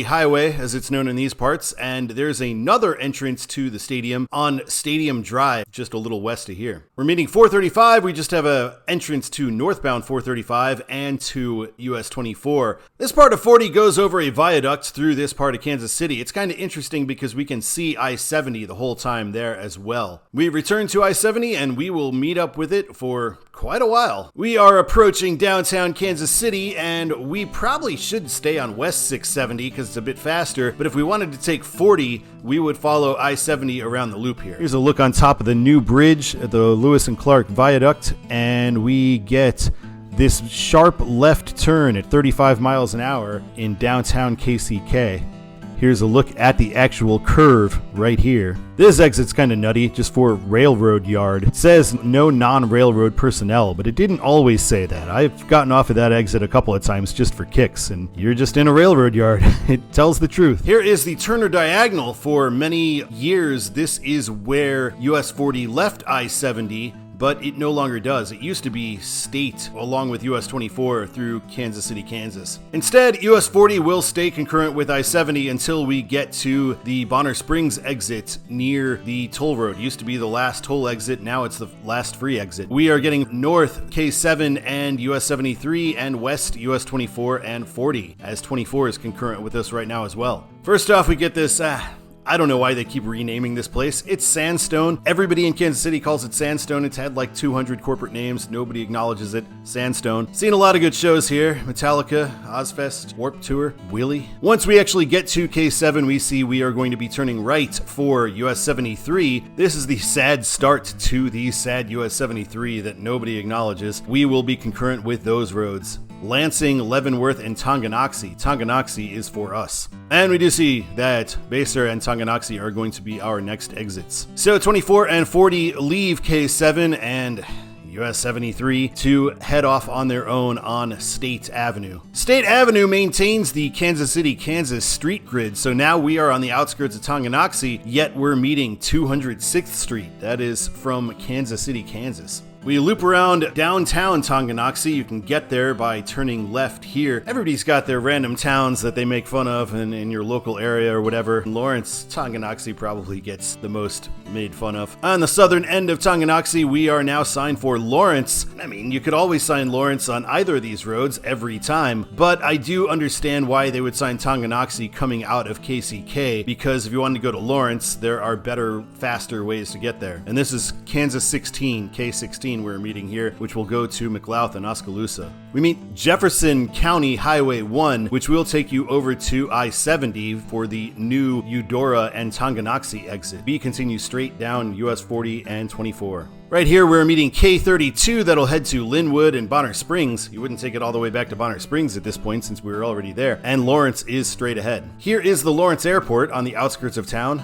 Highway, as it's known in these parts, and there's another entrance to the stadium on Stadium Drive, just a little west of here. We're meeting 435. We just have an entrance to northbound 435 and to US 24. This part of 40 goes over a viaduct through this part of Kansas City. It's kind of interesting because we can see I-70 the whole time there as well. We return to I-70 and we will meet up with it for quite a while. We are approaching downtown Kansas City and we probably should stay on West 670 because it's a bit faster, but if we wanted to take 40, we would follow I-70 around the loop here. Here's a look on top of the new bridge at the Lewis and Clark Viaduct, and we get this sharp left turn at 35 miles an hour in downtown KCK. Here's a look at the actual curve right here. This exit's kind of nutty, just for railroad yard. It says no non-railroad personnel, but it didn't always say that. I've gotten off of that exit a couple of times just for kicks, and you're just in a railroad yard. It tells the truth. Here is the Turner Diagonal. For many years, this is where US 40 left I-70, but it no longer does. It used to be state along with US 24 through Kansas City, Kansas. Instead, US 40 will stay concurrent with I-70 until we get to the Bonner Springs exit near the toll road. It used to be the last toll exit, now it's the last free exit. We are getting north K7 and US 73 and west US 24 and 40, as 24 is concurrent with us right now as well. First off, we get this I don't know why they keep renaming this place. It's Sandstone. Everybody in Kansas City calls it Sandstone. It's had like 200 corporate names. Nobody acknowledges it. Sandstone. Seen a lot of good shows here. Metallica, Ozfest, Warped Tour, Wheelie. Once we actually get to K7, we see we are going to be turning right for US 73. This is the sad start to the sad US 73 that nobody acknowledges. We will be concurrent with those roads. Lansing, Leavenworth, and Tonganoxie. Tonganoxie is for us. And we do see that Basehor and Tonganoxie are going to be our next exits. So 24 and 40 leave K7 and US 73 to head off on their own on State Avenue. State Avenue maintains the Kansas City, Kansas street grid, so now we are on the outskirts of Tonganoxie, yet we're meeting 206th Street. That is from Kansas City, Kansas. We loop around downtown Tonganoxie. You can get there by turning left here. Everybody's got their random towns that they make fun of in your local area or whatever. In Lawrence, Tonganoxie probably gets the most made fun of. On the southern end of Tonganoxie, we are now signed for Lawrence. I mean, you could always sign Lawrence on either of these roads every time, but I do understand why they would sign Tonganoxie coming out of KCK, because if you wanted to go to Lawrence, there are better, faster ways to get there. And this is Kansas 16, K16, we're meeting here, which will go to McLouth and Oskaloosa. We meet Jefferson County Highway 1, which will take you over to I-70 for the new Eudora and Tonganoxie exit. We continue straight down US 40 and 24. Right here, we're meeting K32 that'll head to Linwood and Bonner Springs. You wouldn't take it all the way back to Bonner Springs at this point since we were already there. And Lawrence is straight ahead. Here is the Lawrence Airport on the outskirts of town.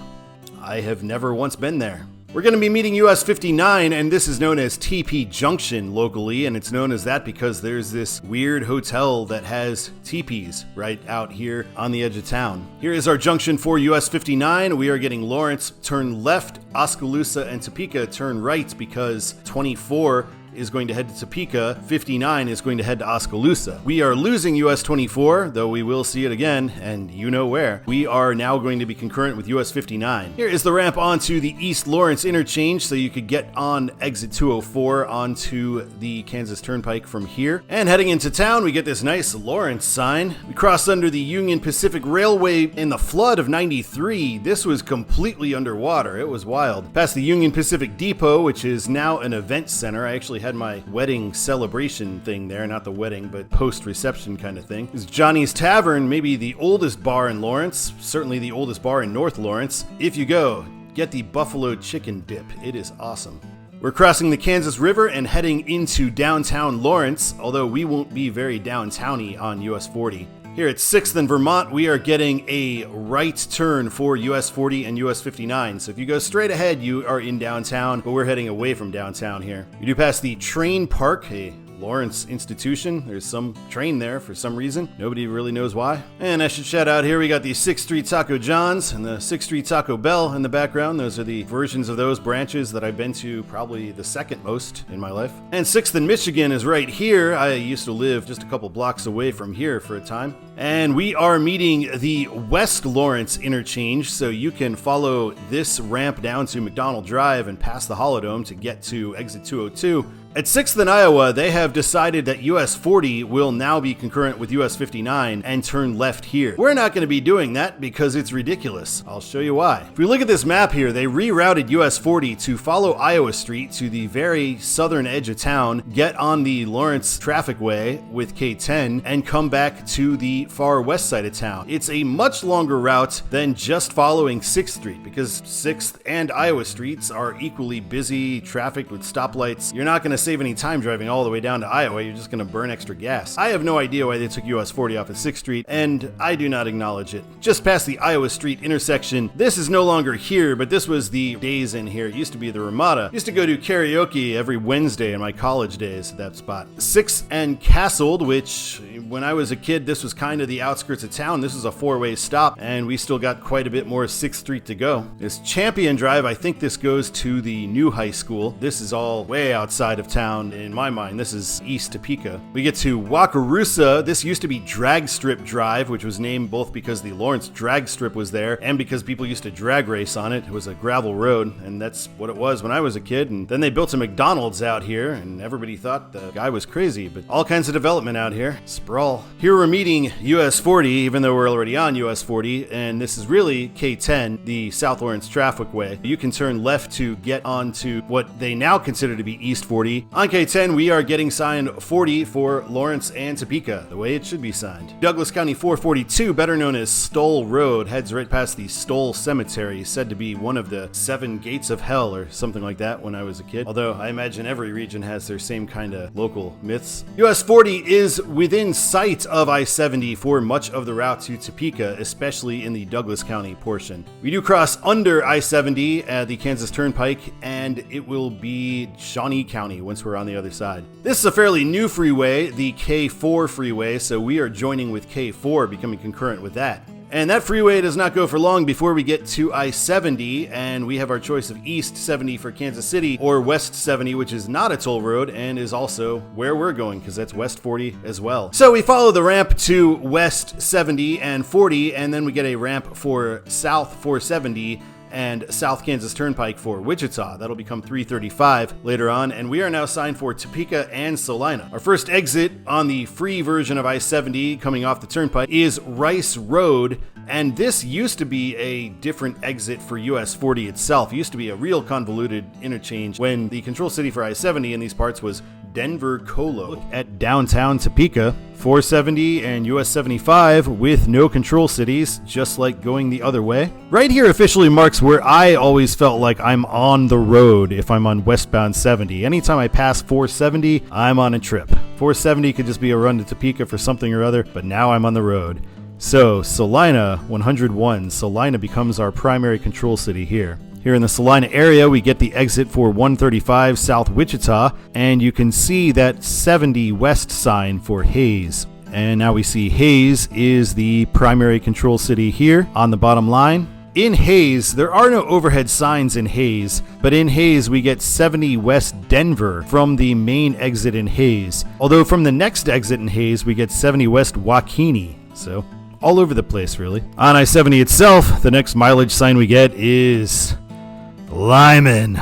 I have never once been there. We're going to be meeting US 59, and this is known as TP Junction locally, and it's known as that because there's this weird hotel that has teepees right out here on the edge of town. Here is our junction for US 59. We are getting Lawrence, turn left, Oskaloosa and Topeka turn right because 24 is going to head to Topeka, 59 is going to head to Oskaloosa. We are losing US 24, though we will see it again, and you know where. We are now going to be concurrent with US 59. Here is the ramp onto the East Lawrence interchange, so you could get on exit 204 onto the Kansas Turnpike from here. And heading into town, we get this nice Lawrence sign. We cross under the Union Pacific Railway in the flood of 93. This was completely underwater. It was wild. Past the Union Pacific Depot, which is now an event center. I actually had my wedding celebration thing there, not the wedding, but post-reception kind of thing. This is Johnny's Tavern, maybe the oldest bar in Lawrence, certainly the oldest bar in North Lawrence. If you go, get the buffalo chicken dip. It is awesome. We're crossing the Kansas River and heading into downtown Lawrence, although we won't be very downtowny on US 40. Here at 6th and Vermont, we are getting a right turn for US 40 and US 59. So if you go straight ahead, you are in downtown, but we're heading away from downtown here. You do pass the train park, a Lawrence institution. There's some train there for some reason. Nobody really knows why. And I should shout out here, we got the 6th Street Taco John's and the 6th Street Taco Bell in the background. Those are the versions of those branches that I've been to probably the second most in my life. And 6th and Michigan is right here. I used to live just a couple blocks away from here for a time. And we are meeting the West Lawrence interchange, so you can follow this ramp down to McDonald Drive and past the Holodome to get to exit 202. At 6th and Iowa, they have decided that US 40 will now be concurrent with US 59 and turn left here. We're not going to be doing that because it's ridiculous. I'll show you why. If we look at this map here, they rerouted US 40 to follow Iowa Street to the very southern edge of town, get on the Lawrence traffic way with K10, and come back to the far west side of town. It's a much longer route than just following 6th Street because 6th and Iowa Streets are equally busy, trafficked with stoplights. You're not going to save any time driving all the way down to Iowa. You're just going to burn extra gas. I have no idea why they took US 40 off at 6th Street, and I do not acknowledge it. Just past the Iowa Street intersection, this is no longer here, but this was the days in here. It used to be the Ramada. Used to go to karaoke every Wednesday in my college days at that spot. 6th and Castled, which when I was a kid, this was kind of the outskirts of town. This is a 4-way stop, and we still got quite a bit more 6th Street to go. This Champion Drive, I think this goes to the new high school. This is all way outside of town in my mind. This is east Topeka. We get to Wakarusa. This used to be Drag Strip Drive, which was named both because the Lawrence Drag Strip was there and because people used to drag race on it. It was a gravel road, and that's what it was when I was a kid. And then they built a McDonald's out here, and everybody thought the guy was crazy, but all kinds of development out here. Sprawl. Here we're meeting US 40, even though we're already on US 40, and this is really K10, the South Lawrence traffic way. You can turn left to get onto what they now consider to be East 40. On K10, we are getting signed 40 for Lawrence and Topeka, the way it should be signed. Douglas County 442, better known as Stoll Road, heads right past the Stoll Cemetery, said to be one of the 7 gates of hell or something like that when I was a kid. Although I imagine every region has their same kind of local myths. US 40 is within sight of I-70 for much of the route to Topeka, especially in the Douglas County portion. We do cross under I-70 at the Kansas Turnpike, and it will be Shawnee County once we're on the other side. This is a fairly new freeway, the K4 freeway, so we are joining with K4, becoming concurrent with that. And that freeway does not go for long before we get to I-70, and we have our choice of East 70 for Kansas City or West 70, which is not a toll road and is also where we're going because that's West 40 as well. So we follow the ramp to West 70 and 40, and then we get a ramp for South 470 and South Kansas Turnpike for Wichita. That'll become 335 later on, and we are now signed for Topeka and Salina. Our first exit on the free version of I-70 coming off the Turnpike is Rice Road, and this used to be a different exit for US 40 itself. It used to be a real convoluted interchange when the control city for I-70 in these parts was Denver Colo. Look at downtown Topeka, 470 and US 75 with no control cities, just like going the other way. Right here officially marks where I always felt like I'm on the road if I'm on westbound 70. Anytime I pass 470, I'm on a trip. 470 could just be a run to Topeka for something or other, but now I'm on the road. So Salina 101, Salina becomes our primary control city here. Here in the Salina area, we get the exit for 135 South Wichita, and you can see that 70 West sign for Hayes. And now we see Hayes is the primary control city here on the bottom line. In Hayes, there are no overhead signs in Hayes, but in Hayes we get 70 West Denver from the main exit in Hayes. Although from the next exit in Hayes, we get 70 West Waukene. So all over the place, really. On I-70 itself, the next mileage sign we get is Limon.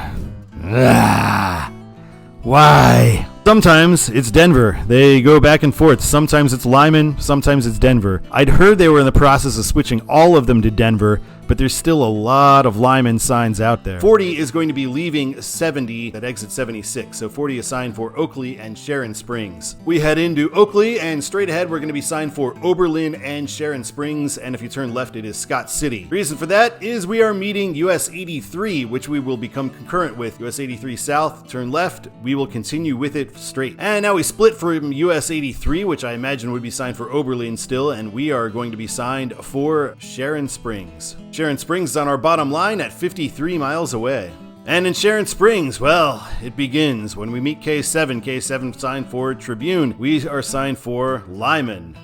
Why? Sometimes it's Denver. They go back and forth. Sometimes it's Limon, sometimes it's Denver. I'd heard they were in the process of switching all of them to Denver, but there's still a lot of Limon signs out there. 40 is going to be leaving 70 at exit 76, so 40 is signed for Oakley and Sharon Springs. We head into Oakley, and straight ahead we're going to be signed for Oberlin and Sharon Springs, and if you turn left it is Scott City. The reason for that is we are meeting US 83, which we will become concurrent with. US 83 south, turn left, we will continue with it straight. And now we split from US 83, which I imagine would be signed for Oberlin still, and we are going to be signed for Sharon Springs. Sharon Springs is on our bottom line at 53 miles away. And in Sharon Springs, well, it begins when we meet K7. K7 signed for Tribune. We are signed for Limon.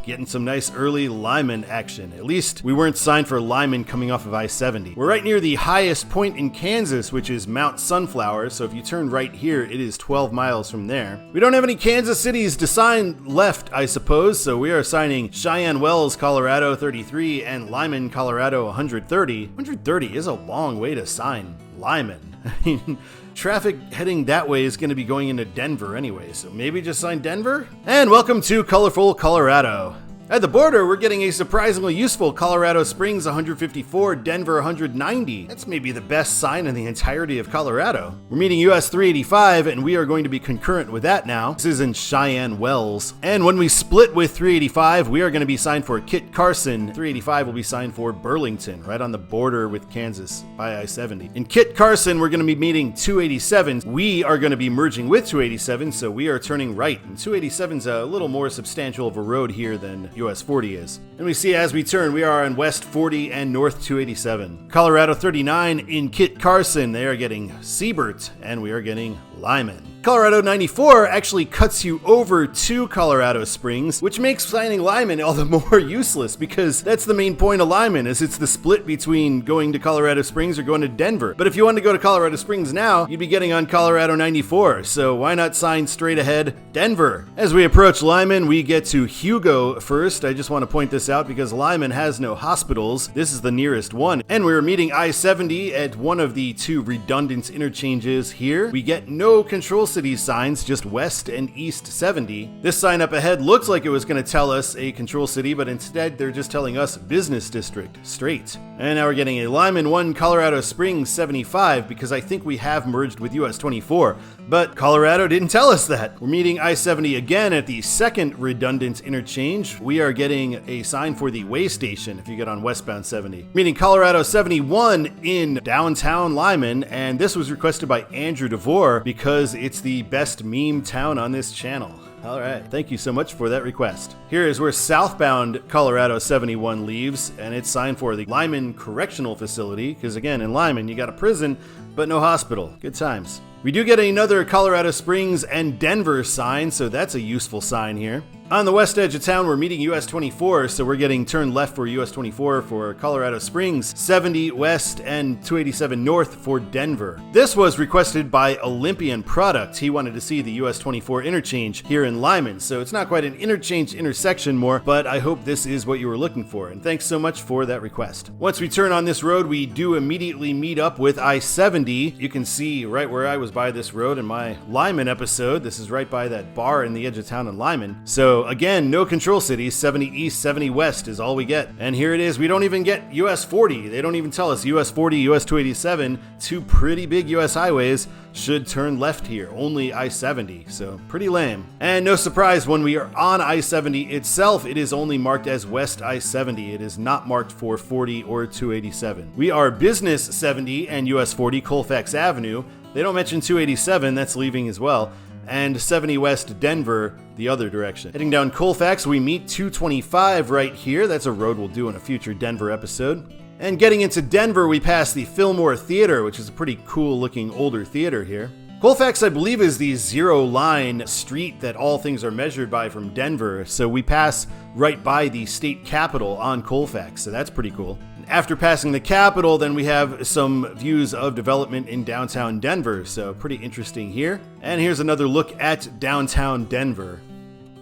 Getting some nice early Limon action. At least we weren't signed for Limon coming off of I-70. We're right near the highest point in Kansas, which is Mount Sunflower, so if you turn right here, it is 12 miles from there. We don't have any Kansas cities to sign left, I suppose, so we are signing Cheyenne Wells, Colorado 33, and Limon, Colorado 130. 130 is a long way to sign Limon. I mean, traffic heading that way is going to be going into Denver anyway, so maybe just sign Denver? And welcome to colorful Colorado. At the border, we're getting a surprisingly useful Colorado Springs 154, Denver 190. That's maybe the best sign in the entirety of Colorado. We're meeting US 385, and we are going to be concurrent with that now. This is in Cheyenne Wells. And when we split with 385, we are going to be signed for Kit Carson. 385 will be signed for Burlington, right on the border with Kansas by I-70. In Kit Carson, we're going to be meeting 287. We are going to be merging with 287, so we are turning right. And 287's a little more substantial of a road here than US 40 is. And we see as we turn, we are on West 40 and North 287. Colorado 39 in Kit Carson, they are getting Siebert, and we are getting Limon. Colorado 94 actually cuts you over to Colorado Springs, which makes signing Limon all the more useless because that's the main point of Limon, is it's the split between going to Colorado Springs or going to Denver. But if you want to go to Colorado Springs now, you'd be getting on Colorado 94, so why not sign straight ahead Denver? As we approach Limon, we get to Hugo first. I just want to point this out because Limon has no hospitals. This is the nearest one, and we're meeting I-70 at one of the two redundant interchanges here. We get no control city signs, just west and east 70. This sign up ahead looks like it was going to tell us a control city, but instead they're just telling us business district straight. And now we're getting a Limon 1 Colorado Springs 75 because I think we have merged with US 24, but Colorado didn't tell us that. We're meeting I-70 again at the second redundant interchange. We are getting a sign for the way station if you get on westbound 70. Meeting Colorado 71 in downtown Limon, and this was requested by Andrew DeVore because it's the best meme town on this channel. All right, thank you so much for that request. Here is where Southbound Colorado 71 leaves, and it's signed for the Limon Correctional Facility, because again, in Limon, you got a prison, but no hospital. Good times. We do get another Colorado Springs and Denver sign, so that's a useful sign here. On the west edge of town, we're meeting US 24, so we're getting turned left for US 24 for Colorado Springs, 70 west and 287 north for Denver. This was requested by Olympian Products. He wanted to see the US 24 interchange here in Limon, so it's not quite an interchange intersection more, but I hope this is what you were looking for, and thanks so much for that request. Once we turn on this road, we do immediately meet up with I-70. You can see right where I was by this road in my Limon episode. This is right by that bar in the edge of town in Limon. So again, no control cities. 70 east, 70 west is all we get. And here it is. We don't even get US 40. They don't even tell us US 40, US 287, two pretty big US highways, should turn left here. Only I-70, so pretty lame. And no surprise, when we are on I-70 itself, it is only marked as West I-70. It is not marked for 40 or 287. We are Business 70 and US 40 Colfax Avenue. They don't mention 287, that's leaving as well. And 70 West Denver, the other direction. Heading down Colfax, we meet 225 right here. That's a road we'll do in a future Denver episode. And getting into Denver, we pass the Fillmore Theater, which is a pretty cool looking older theater here. Colfax, I believe, is the zero line street that all things are measured by from Denver, so we pass right by the state capitol on Colfax, so that's pretty cool. After passing the Capitol, then we have some views of development in downtown Denver, so pretty interesting here. And here's another look at downtown Denver.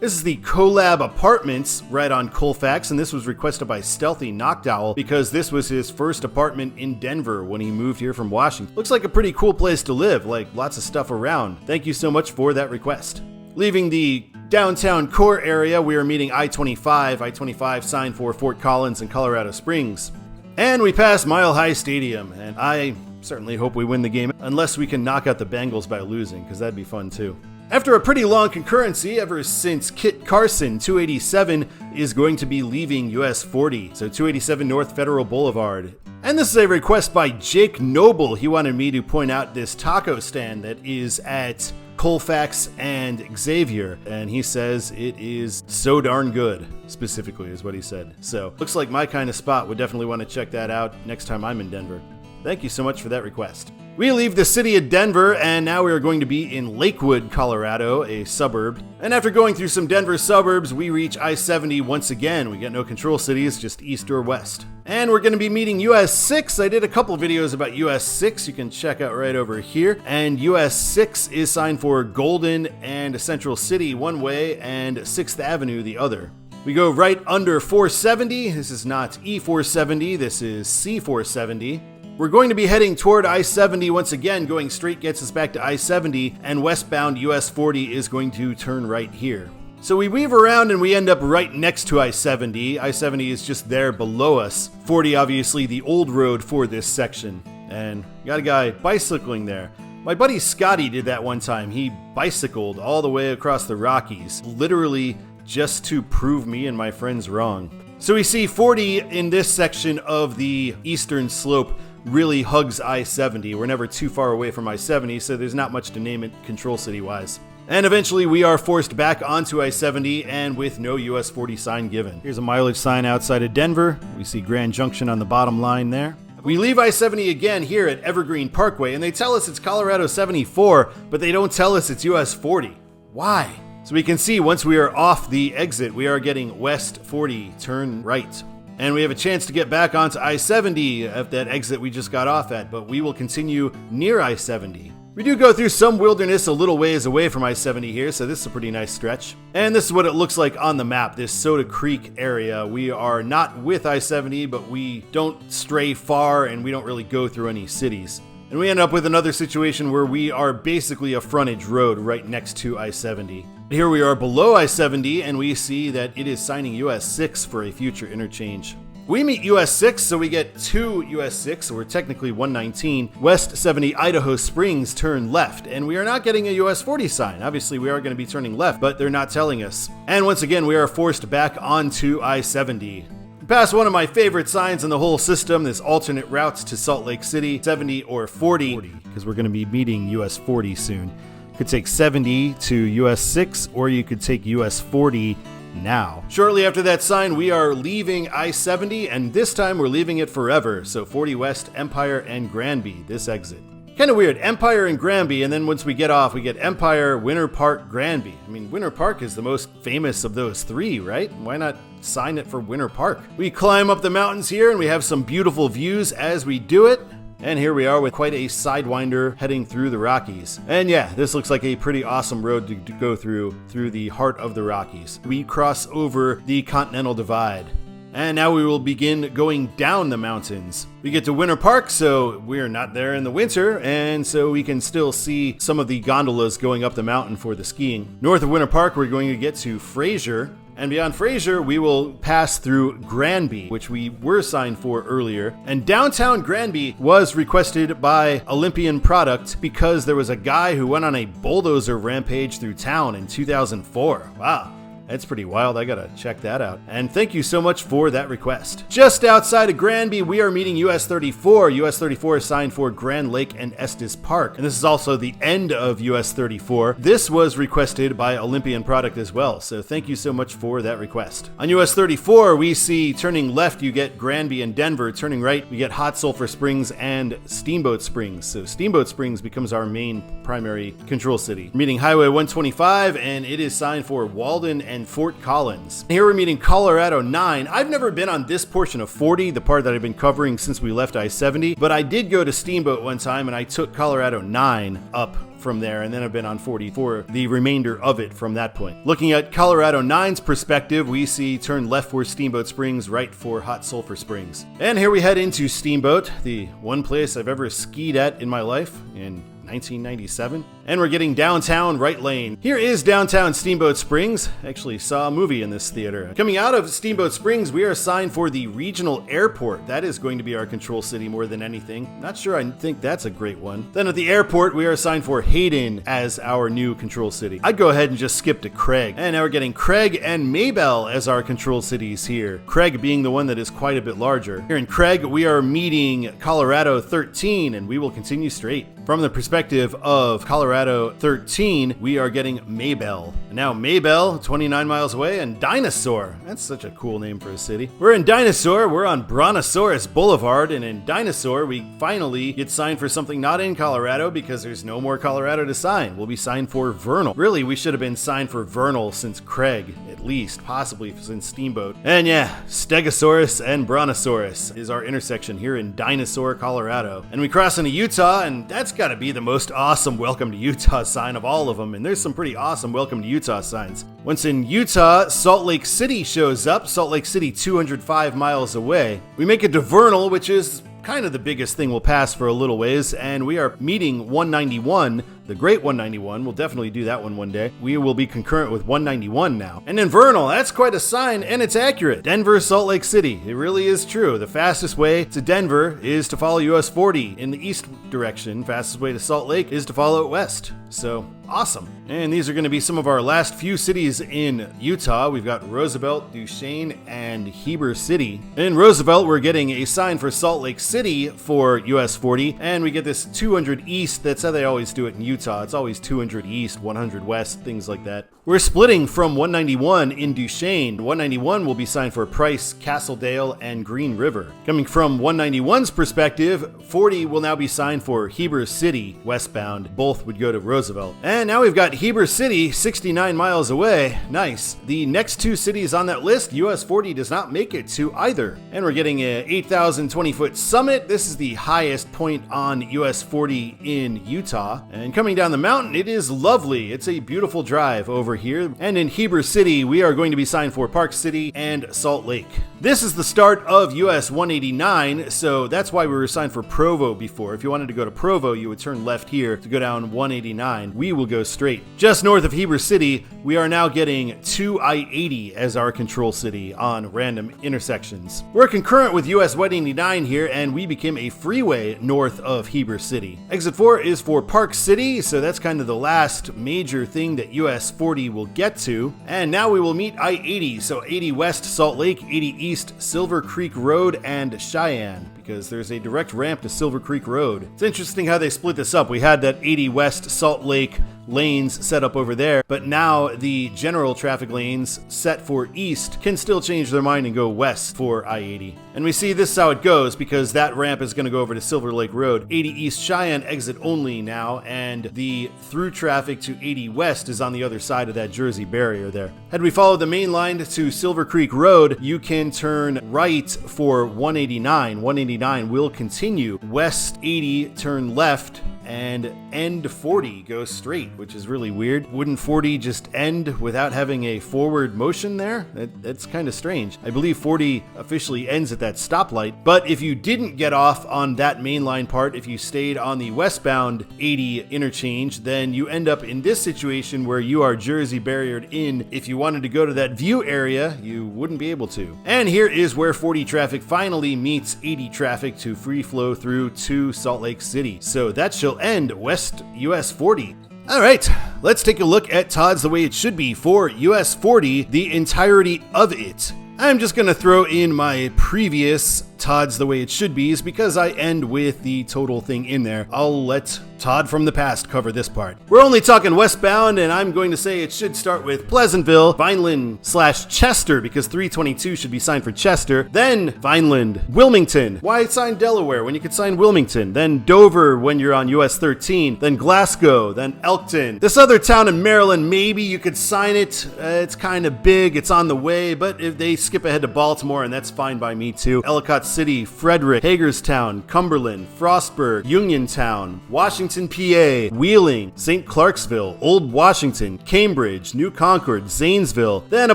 This is the Collab Apartments right on Colfax, and this was requested by Stealthy Knockdowl because this was his first apartment in Denver when he moved here from Washington. Looks like a pretty cool place to live, like lots of stuff around. Thank you so much for that request. Leaving the downtown core area, we are meeting I-25. I-25 signed for Fort Collins and Colorado Springs. And we pass Mile High Stadium, and I certainly hope we win the game, unless we can knock out the Bengals by losing, because that'd be fun too. After a pretty long concurrency, ever since Kit Carson, 287 is going to be leaving US 40, so 287 North Federal Boulevard. And this is a request by Jake Noble. He wanted me to point out this taco stand that is at Colfax and Xavier, and he says it is so darn good, specifically is what he said. So looks like my kind of spot. Would definitely want to check that out next time I'm in Denver. Thank you so much for that request. We leave the city of Denver, and now we are going to be in Lakewood, Colorado, a suburb. And after going through some Denver suburbs, we reach I-70 once again. We get no control cities, just east or west. And we're going to be meeting US 6. I did a couple videos about US 6 you can check out right over here. And US 6 is signed for Golden and Central City one way and 6th Avenue the other. We go right under 470. This is not E470, this is C470. We're going to be heading toward I-70 once again. Going straight gets us back to I-70, and westbound US 40 is going to turn right here. So we weave around and we end up right next to I-70. I-70 is just there below us. 40 obviously the old road for this section. And got a guy bicycling there. My buddy Scotty did that one time. He bicycled all the way across the Rockies, literally just to prove me and my friends wrong. So we see 40 in this section of the eastern slope really hugs I-70. We're never too far away from I-70, so there's not much to name it control city-wise. And eventually we are forced back onto I-70 and with no US 40 sign given. Here's a mileage sign outside of Denver. We see Grand Junction on the bottom line there. We leave I-70 again here at Evergreen Parkway, and they tell us it's Colorado 74, but they don't tell us it's US 40. Why? So we can see once we are off the exit, we are getting West 40, turn right. And we have a chance to get back onto I-70 at that exit we just got off at, but we will continue near I-70. We do go through some wilderness a little ways away from I-70 here, so this is a pretty nice stretch. And this is what it looks like on the map, this Soda Creek area. We are not with I-70, but we don't stray far and we don't really go through any cities. And we end up with another situation where we are basically a frontage road right next to I-70. Here we are below I-70 and we see that it is signing US 6 for a future interchange. We meet US 6, so we get 2 US 6, so we're technically 119. West 70 Idaho Springs turn left, and we are not getting a US 40 sign. Obviously, we are going to be turning left, but they're not telling us. And once again, we are forced back onto I-70. Past one of my favorite signs in the whole system, this alternate routes to Salt Lake City, 70 or 40, because we're going to be meeting US 40 soon. You could take 70 to US 6, or you could take US 40 now. Shortly after that sign, we are leaving I-70, and this time we're leaving it forever. So 40 West, Empire, and Granby, this exit. Kind of weird, Empire and Granby, and then once we get off, we get Empire, Winter Park, Granby. I mean, Winter Park is the most famous of those three, right? Why not sign it for Winter Park? We climb up the mountains here, and we have some beautiful views as we do it. And here we are with quite a sidewinder heading through the Rockies. And yeah, this looks like a pretty awesome road to go through the heart of the Rockies. We cross over the Continental Divide. And now we will begin going down the mountains. We get to Winter Park, so we're not there in the winter, and so we can still see some of the gondolas going up the mountain for the skiing. North of Winter Park, we're going to get to Fraser. And beyond Fraser, we will pass through Granby, which we were signed for earlier. And downtown Granby was requested by Olympian Product because there was a guy who went on a bulldozer rampage through town in 2004. Wow. That's pretty wild. I gotta check that out. And thank you so much for that request. Just outside of Granby, we are meeting US 34. US 34 is signed for Grand Lake and Estes Park. And this is also the end of US 34. This was requested by Olympian Product as well. So thank you so much for that request. On US 34, we see turning left, you get Granby and Denver. Turning right, we get Hot Sulphur Springs and Steamboat Springs. So Steamboat Springs becomes our main primary control city. We're meeting Highway 125, and it is signed for Walden and Fort Collins. Here we're meeting Colorado 9. I've never been on this portion of 40, the part that I've been covering since we left I-70, but I did go to Steamboat one time and I took Colorado 9 up from there, and then I've been on 40 for the remainder of it from that point. Looking at Colorado 9's perspective, we see turn left for Steamboat Springs, right for Hot Sulphur Springs. And here we head into Steamboat, the one place I've ever skied at in my life, in 1997, and we're getting downtown right lane. Here is downtown Steamboat Springs. Actually saw a movie in this theater. Coming out of Steamboat Springs, we are signed for the regional airport. That is going to be our control city more than anything. Not sure I think that's a great one. Then at the airport, we are signed for Hayden as our new control city. I'd go ahead and just skip to Craig. And now we're getting Craig and Maybell as our control cities here. Craig being the one that is quite a bit larger. Here in Craig, we are meeting Colorado 13, and we will continue straight. From the perspective of Colorado 13, we are getting Maybell. Now Maybell, 29 miles away, and Dinosaur. That's such a cool name for a city. We're in Dinosaur, we're on Brontosaurus Boulevard, and in Dinosaur, we finally get signed for something not in Colorado because there's no more Colorado to sign. We'll be signed for Vernal. Really, we should have been signed for Vernal since Craig, at least, possibly since Steamboat. And yeah, Stegosaurus and Brontosaurus is our intersection here in Dinosaur, Colorado. And we cross into Utah, and that's gotta be the most awesome welcome to Utah sign of all of them, and there's some pretty awesome welcome to Utah signs. Once in Utah, Salt Lake City shows up. Salt Lake City, 205 miles away. We make it to Vernal, which is kind of the biggest thing we'll pass for a little ways, and we are meeting 191, the Great 191. We'll definitely do that one day. We will be concurrent with 191 now. And in Vernal, that's quite a sign, and it's accurate. Denver, Salt Lake City. It really is true. The fastest way to Denver is to follow US 40 in the east direction. Fastest way to Salt Lake is to follow it west. So, awesome. And these are going to be some of our last few cities in Utah. We've got Roosevelt, Duchesne, and Heber City. In Roosevelt, we're getting a sign for Salt Lake City for US 40, and we get this 200 east. That's how they always do it in Utah. It's always 200 east, 100 west, things like that. We're splitting from 191 in Duchesne. 191 will be signed for Price, Castledale, and Green River. Coming from 191's perspective, 40 will now be signed for Heber City, westbound. Both would go to Roosevelt. And now we've got Heber City, 69 miles away. Nice. The next two cities on that list, US 40 does not make it to either. And we're getting a 8,020-foot summit. This is the highest point on US 40 in Utah. And coming down the mountain, it is lovely. It's a beautiful drive over here. And in Heber City, we are going to be signed for Park City and Salt Lake. This is the start of US 189, so that's why we were signed for Provo before. If you wanted to go to Provo, you would turn left here to go down 189. We will go straight. Just north of Heber City, we are now getting 2 I-80 as our control city on random intersections. We're concurrent with US 189 here, and we became a freeway north of Heber City. Exit 4 is for Park City, so that's kind of the last major thing that US 40 will get to. And now we will meet I-80, so 80 west Salt Lake, 80 east Silver Creek Road, and Cheyenne, because there's a direct ramp to Silver Creek Road. It's interesting how they split this up. We had that 80 west Salt Lake lanes set up over there, but now the general traffic lanes set for east can still change their mind and go west for I-80. And we see this is how it goes, because that ramp is going to go over to Silver Lake Road. 80 East Cheyenne exit only now, and the through traffic to 80 West is on the other side of that Jersey barrier there. Had we followed the main line to Silver Creek Road, you can turn right for 189. 189 will continue. West 80, turn left, and end 40 goes straight, which is really weird. Wouldn't 40 just end without having a forward motion there? That's kind of strange. I believe 40 officially ends at that stoplight, but if you didn't get off on that mainline part, if you stayed on the westbound 80 interchange, then you end up in this situation where you are Jersey barriered in. If you wanted to go to that view area, you wouldn't be able to. And here is where 40 traffic finally meets 80 traffic to free flow through to Salt Lake City. So that shall end West US 40. All right, let's take a look at Todd's the way it should be for US 40, the entirety of it. I'm just going to throw in my previous Todd's the way it should be, is because I end with the total thing in there. I'll let Todd from the past cover this part. We're only talking westbound, and I'm going to say it should start with Pleasantville, Vineland/Chester, because 322 should be signed for Chester, then Vineland, Wilmington. Why sign Delaware when you could sign Wilmington? Then Dover when you're on US 13, then Glasgow, then Elkton. This other town in Maryland, maybe you could sign it. It's kind of big, it's on the way, but if they skip ahead to Baltimore, and that's fine by me too. Ellicott City, Frederick, Hagerstown, Cumberland, Frostburg, Uniontown, Washington, PA, Wheeling, St. Clarksville, Old Washington, Cambridge, New Concord, Zanesville, then a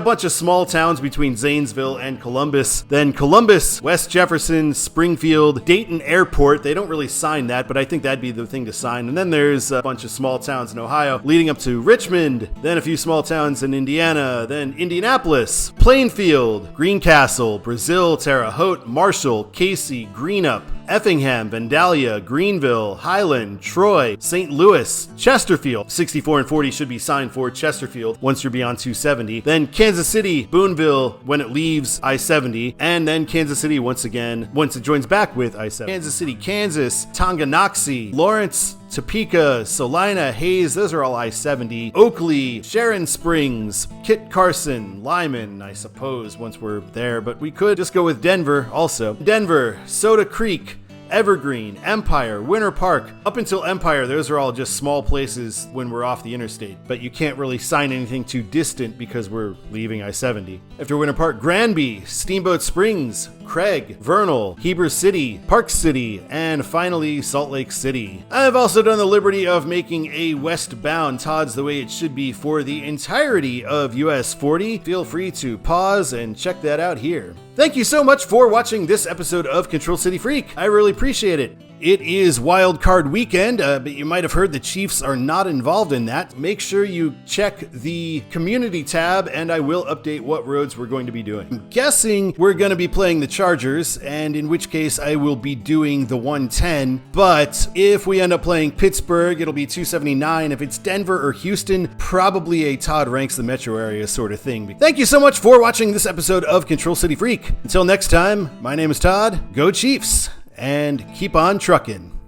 bunch of small towns between Zanesville and Columbus, then Columbus, West Jefferson, Springfield, Dayton Airport. They don't really sign that, but I think that'd be the thing to sign. And then there's a bunch of small towns in Ohio leading up to Richmond, then a few small towns in Indiana, then Indianapolis, Plainfield, Greencastle, Brazil, Terre Haute, Marshall, Casey, Greenup, Effingham, Vandalia, Greenville, Highland, Troy, St. Louis, Chesterfield. 64 and 40 should be signed for Chesterfield once you're beyond 270. Then Kansas City, Boonville when it leaves I-70, and then Kansas City once again once it joins back with I-70. Kansas City, Kansas, Tonganoxie, Lawrence, Topeka, Salina, Hayes, those are all I-70. Oakley, Sharon Springs, Kit Carson, Limon, I suppose, once we're there, but we could just go with Denver also. Denver, Soda Creek, Evergreen, Empire, Winter Park. Up until Empire, those are all just small places when we're off the interstate, but you can't really sign anything too distant because we're leaving I-70. After Winter Park, Granby, Steamboat Springs, Craig, Vernal, Heber City, Park City, and finally Salt Lake City. I've also done the liberty of making a westbound Todd's the way it should be for the entirety of US 40. Feel free to pause and check that out here. Thank you so much for watching this episode of Control City Freak. I really appreciate it. It is Wild Card Weekend, but you might have heard the Chiefs are not involved in that. Make sure you check the community tab, and I will update what roads we're going to be doing. I'm guessing we're going to be playing the Chargers, and in which case I will be doing the 110. But if we end up playing Pittsburgh, it'll be 279. If it's Denver or Houston, probably a Todd ranks the metro area sort of thing. Thank you so much for watching this episode of Control City Freak. Until next time, my name is Todd. Go Chiefs! And keep on truckin'.